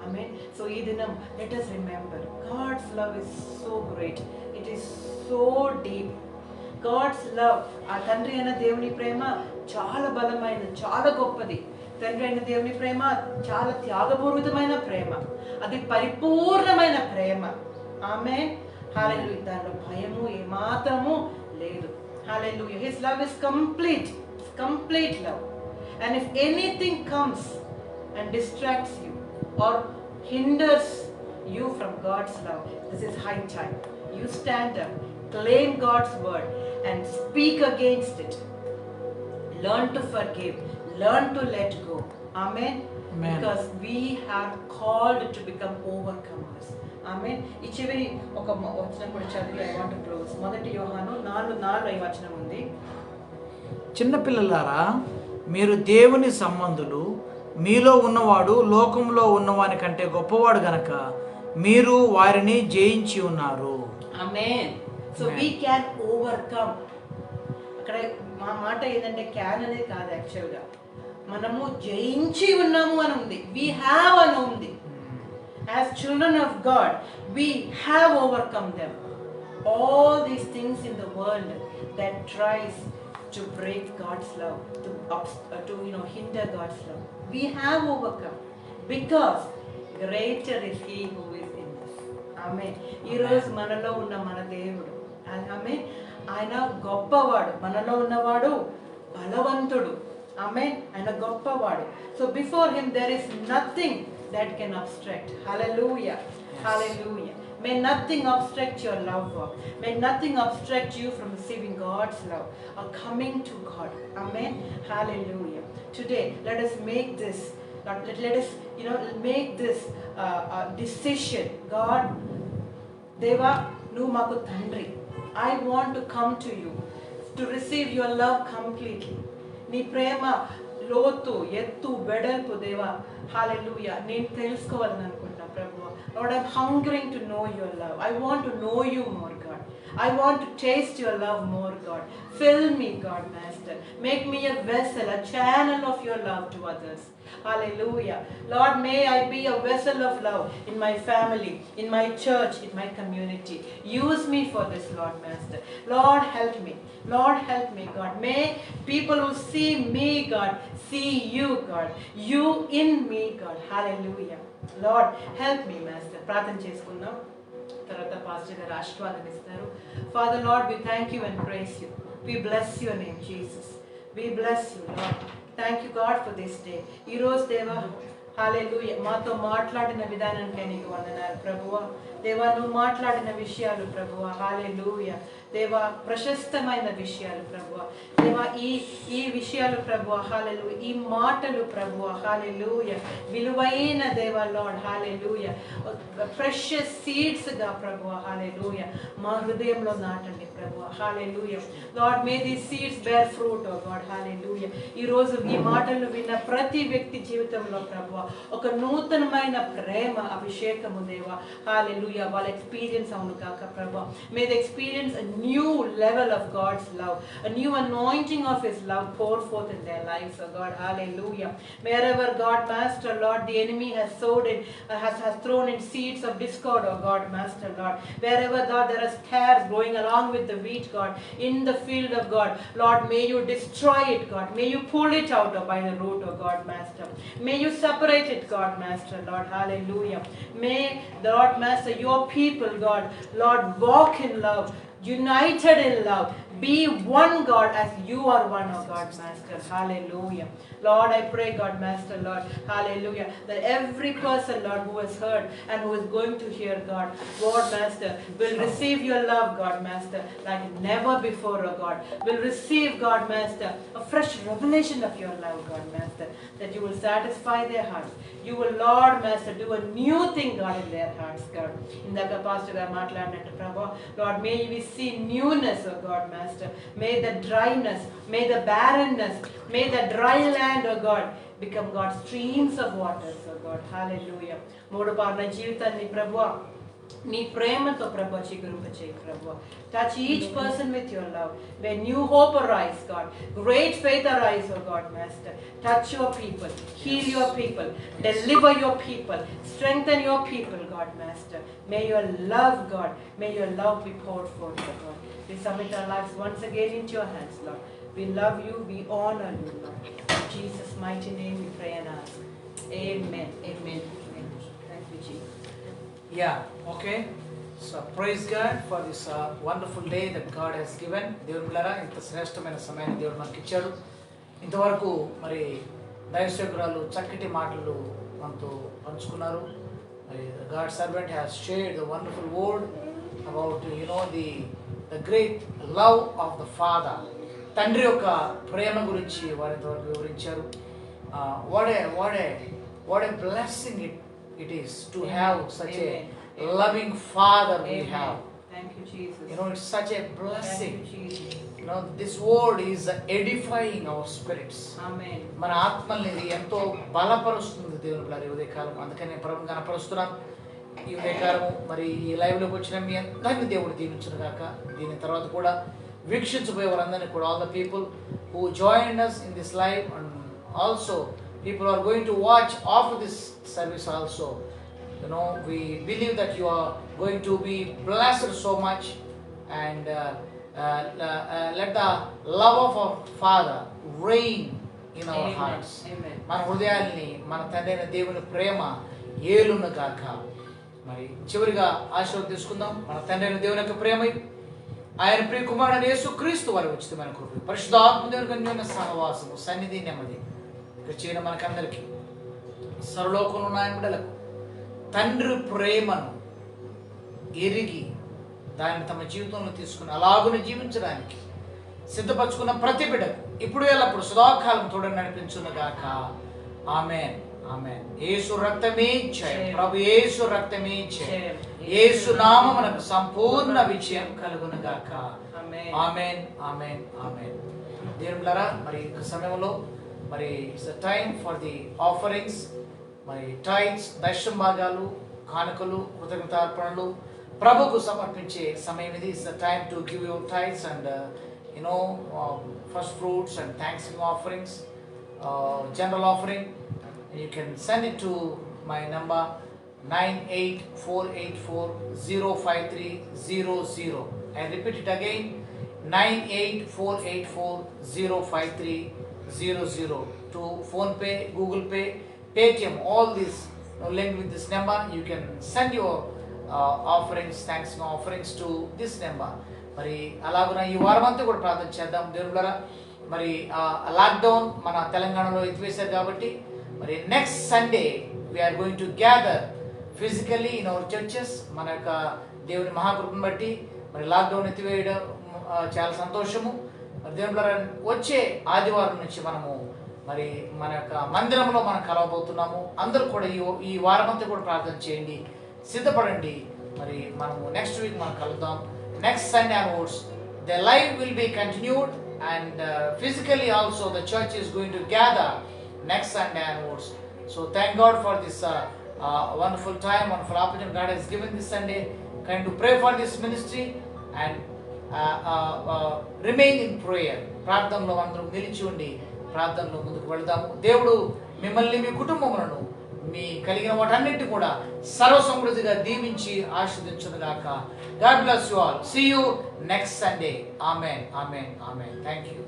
Amen. So Idinam, let us remember, God's love is so great. It is so deep. God's love, ఆ తండ్రి అయిన దేవుని ప్రేమ చాలా బలమైనది, చాలా గొప్పది. తండ్రి అయిన దేవుని ప్రేమ చాలా త్యాగపూరితమైన ప్రేమ, అది పరిపూర్ణమైన ప్రేమ. ఆమేన్. హల్లెలూయా. దానిలో భయము ఏమాత్రము లేదు. హల్లెలూయా. His love is complete. Complete love. And if anything comes and distracts you or hinders you from God's love, this is high time. You stand up, claim God's word and speak against it. Learn to forgive, learn to let go. Amen.
Amen.
Because we are called to become overcomers. Amen. ఈ చివరి ఒక వచనం కూడా చదివి I want to close. మొదటి యోహాను 4:4 వచనం ఉంది.
చిన్నపిల్లలారా, మీరు దేవుని సంబంధులు, మీలో ఉన్నవాడు లోకంలో ఉన్నవాని కంటే గొప్పవాడు గనక మీరు వారిని జయించి ఉన్నారు.
Amen. So we can overcome. అక్కడ మా మాట ఏంటంటే క్యాన్ అనేది కాదు, యాక్చువల్గా మనము జయించి ఉన్నాము అని ఉంది. We have అని ఉంది. As children of God, we have overcome them. All these things in the world that tries to break God's love, to hinder God's love, we have overcome, because greater is He who is in us. Amen. ఈ రోజు మనలో ఉన్న మన దేవుడు, ఆమేన్, ఆయన గొప్పవాడు, మనలో ఉన్నవాడు బలవంతుడు. ఆమేన్. ఆయన గొప్పవాడు. So before Him there is nothing that can obstruct. Hallelujah.
Yes.
Hallelujah. May nothing obstruct your love walk. May nothing obstruct you from receiving God's love or coming to God. Amen. Hallelujah. Today, let us make this. Let us, make this decision. God, Deva, nu maku tandri. I want to come to you to receive your love completely. నీ ప్రేమ లోతు, ఎత్తు, వెడల్పు దేవా, హల్లెలూయా, నేను తెలుసుకోవాలని అనుకుంటున్నా ప్రభువా. Lord, I'm hungering to know your love. I want to know you more, God. I want to taste your love more, God. Fill me, God, Master. Make me a vessel, a channel of your love to others. Hallelujah. Lord, may I be a vessel of love in my family, in my church, in my community. Use me for this, Lord, Master. Lord, help me. Lord, help me, God. May people who see me, God, see you, God. You in me, God. Hallelujah. Lord, help me, Master. ప్రార్థన చేసుకుందాం, తర్వాత pastor గారు ఆశీర్వాదం ఇస్తారు. Father, Lord, we thank you and praise you. We bless your name, Jesus. We bless you, Lord. Thank you, God, for this day. ఈ రోజు దేవా, హల్లెలూయా, మాతో మాట్లాడిన విధానానికి నీకు వందనాలు ప్రభువా. దేవా, నువ్వు మాట్లాడిన విషయాలు ప్రభువా, హల్లెలూయా. దేవా, ప్రశస్తమైన విషయాలు ప్రభువా. దేవా, ఈ విషయాలు ప్రభువా, హల్లెలూయా, ఈ మాటలు ప్రభువా, హల్లెలూయా, విలువైన దేవా లార్డ్, హల్లెలూయా, ప్రెషియస్ సీడ్స్ గా ప్రభువా, హల్లెలూయా, మా హృదయంలో నాటండి ప్రభువా, హల్లెలూయా. Lord, may these seeds bear fruit oh God, హల్లెలూయా. ఈ రోజు ఈ మాటలు విన్న ప్రతి వ్యక్తి జీవితంలో ప్రభువా ఒక నూతనమైన ప్రేమ అభిషేకము దేవా, హల్లెలూయా, వాళ్ళ ఎక్స్పీరియన్స్ అవును కాక ప్రభువా. May they experience a new level of God's love, a new anointing of His love pour forth in their lives, oh God. Hallelujah. Wherever, God, Master, Lord, the enemy has sowed in, has thrown in seeds of discord, oh God, Master, Lord. Wherever, God, there is tares growing along with the wheat, God, in the field of God, Lord, may you destroy it, God. May you pull it out by the root, oh God, Master. May you separate it, God, Master, Lord. Hallelujah. May, Lord, Master, your people, God, Lord, walk in love, united in love. Be one, God, as you are one, oh God, Master. Hallelujah. Lord, I pray, God, Master, Lord, hallelujah, that every person, Lord, who has heard and who is going to hear, God, Master, will receive your love, God, Master, like never before, oh God. Will receive, God, Master, a fresh revelation of your love, God, Master, that you will satisfy their hearts. You will, Lord, Master, do a new thing, God, in their hearts, God. In the capacity of Prabhu, Lord, may we see newness, oh God, Master. May the dryness, may the barrenness, may the dry land, oh God, become, God, streams of waters, oh God. Hallelujah. మూడు పార్న జీవితాన్ని ప్రభువా నీ ప్రేమతో ప్రభు చిగురింపచేయి ప్రభు. Touch each person with your love. Where new hope arise, God. Great faith arise, oh God, Master. Touch your people. Heal your people. Deliver your people. Strengthen your people, God, Master. May your love, God, may your love be poured forth, oh God. We submit our lives once again into your hands, Lord. We love you. We honor you, Lord. In Jesus' mighty name we pray and ask. Amen. Amen. Amen. Thank you, Jesus.
Yeah, okay. So praise God for this wonderful day that God has given. దేవుని బిడ్డలారా, ఇంత శ్రేష్టమైన సమయాన్ని దేవుడు మనకి ఇచ్చాడు. ఇంతవరకు మరి దైవసేవకురాలు చక్కటి మాటలు మనతో పంచుకున్నారు. మరి God servant has shared the wonderful word about the great love of the Father. తండ్రి యొక్క ప్రేమ గురించి వారు ఇంతవరకు వివరించారు. What a blessing it is to have such a loving Father we have.
Thank you, Jesus.
It's such a blessing.
Thank you, Jesus.
This word is edifying our spirits.
Amen.
మన ఆత్మల్ని ఇది ఎంతో బలపరుస్తుంది దేవుని బిడ్డలారా. ఉదయకాలం అందుకని నేను ప్రభువుని కనపరుస్తున్నాను. ఈ ఉదయకాలము మరి ఈ లైవ్లోకి వచ్చిన మీ అందరినీ దేవుడు దీవించును గాక. దీని తర్వాత కూడా వీక్షించబోయే వారందరినీ కూడా all the people who joined us in this live and also people are going to watch after this service also. We believe that you are going to be blessed so much and let the love of our Father reign in our hearts. మన హృదయాల్ని మన తండ్రి అయిన దేవుని ప్రేమ ఏలును గాక. మరి చివరిగా ఆశీర్వాదం తీసుకుందాం. మన తండ్రి అయిన దేవుని యొక్క ప్రేమ, ఆయన ప్రియ కుమారుడు యేసుక్రీస్తు వారి ఉచితమైన కృప, పరిశుద్ధాత్మ దేవుని అన్యోన్య సహవాసము, సన్నిధి, నెమ్మది చేయడం మనకందరికీ సర్వలోకంలో ఉన్న ఆయన బిడ్డలకు తండ్రి ప్రేమను ఎరిగి దాన్ని తమ జీవితంలో తీసుకుని అలాగునే జీవించడానికి సిద్ధపరచుకున్న ప్రతి బిడ్డకు ఇప్పుడు ఎల్లప్పుడు సదాకాలం తోడని నడిపించునుగాక. ఆమేన్. ఆమేన్. యేసు రక్తమే జయం. ప్రభు యేసు రక్తమే జయం. యేసు నామమునకు సంపూర్ణ విజయం కలుగునుగాక. ఆమేన్. ఆమేన్. ఆమేన్. దేవుని బిడ్డలారా, మరి ఈ సమయంలో మరి it's the time for the offerings. మరి టైట్స్, దశమ భాగాలు, కానుకలు, కృతజ్ఞతార్పణలు ప్రభుకు సమర్పించే సమయం ఇది. It's the time to give your tithes and first fruits and thanksgiving offerings, general offering. You can send it to my number 9848405300. I repeat it again, 9848405300. To PhonePe, Google Pay, Paytm, all these linked with this number. You can send your offerings, thanks offerings to this number. మరి అలాగున ఈ వారమంతా కూడా ప్రార్థన చేద్దాం. దేవుళ్ళారా, మరి lockdown మన తెలంగాణలో ఎత్తివేశారు కాబట్టి మరి next Sunday we are going to gather physically in our churches. మన యొక్క దేవుని మహాకృపను బట్టి మరి లాక్డౌన్ ఎత్తివేయడం చాలా సంతోషము. మరి దేవుళ్ళారా, వచ్చే ఆదివారం నుంచి మనము మరి మన యొక్క మందిరంలో మనం కలవబోతున్నాము. అందరూ కూడా ఈ వారమంతా కూడా ప్రార్థన చేయండి, సిద్ధపడండి. మరి మనము నెక్స్ట్ వీక్ మనం కలుద్దాం. Next Sunday onwards the life will be continued and physically also the church is going to gather next Sunday onwards. So thank God for this wonderful time, wonderful opportunity God has given this Sunday. Kind to pray for this ministry and remain in prayer. ప్రార్థనలో అందరం నిలిచి ఉండి ప్రార్థనలో ముందుకు వెళదాము. దేవుడు మిమ్మల్ని, మీ కుటుంబములను, మీ కలిగిన వాటన్నిటి కూడా సర్వసమృద్ధిగా దీవించి ఆశీర్వదించునుగాక. God bless you all. See you next Sunday. Amen, amen, amen. Thank you.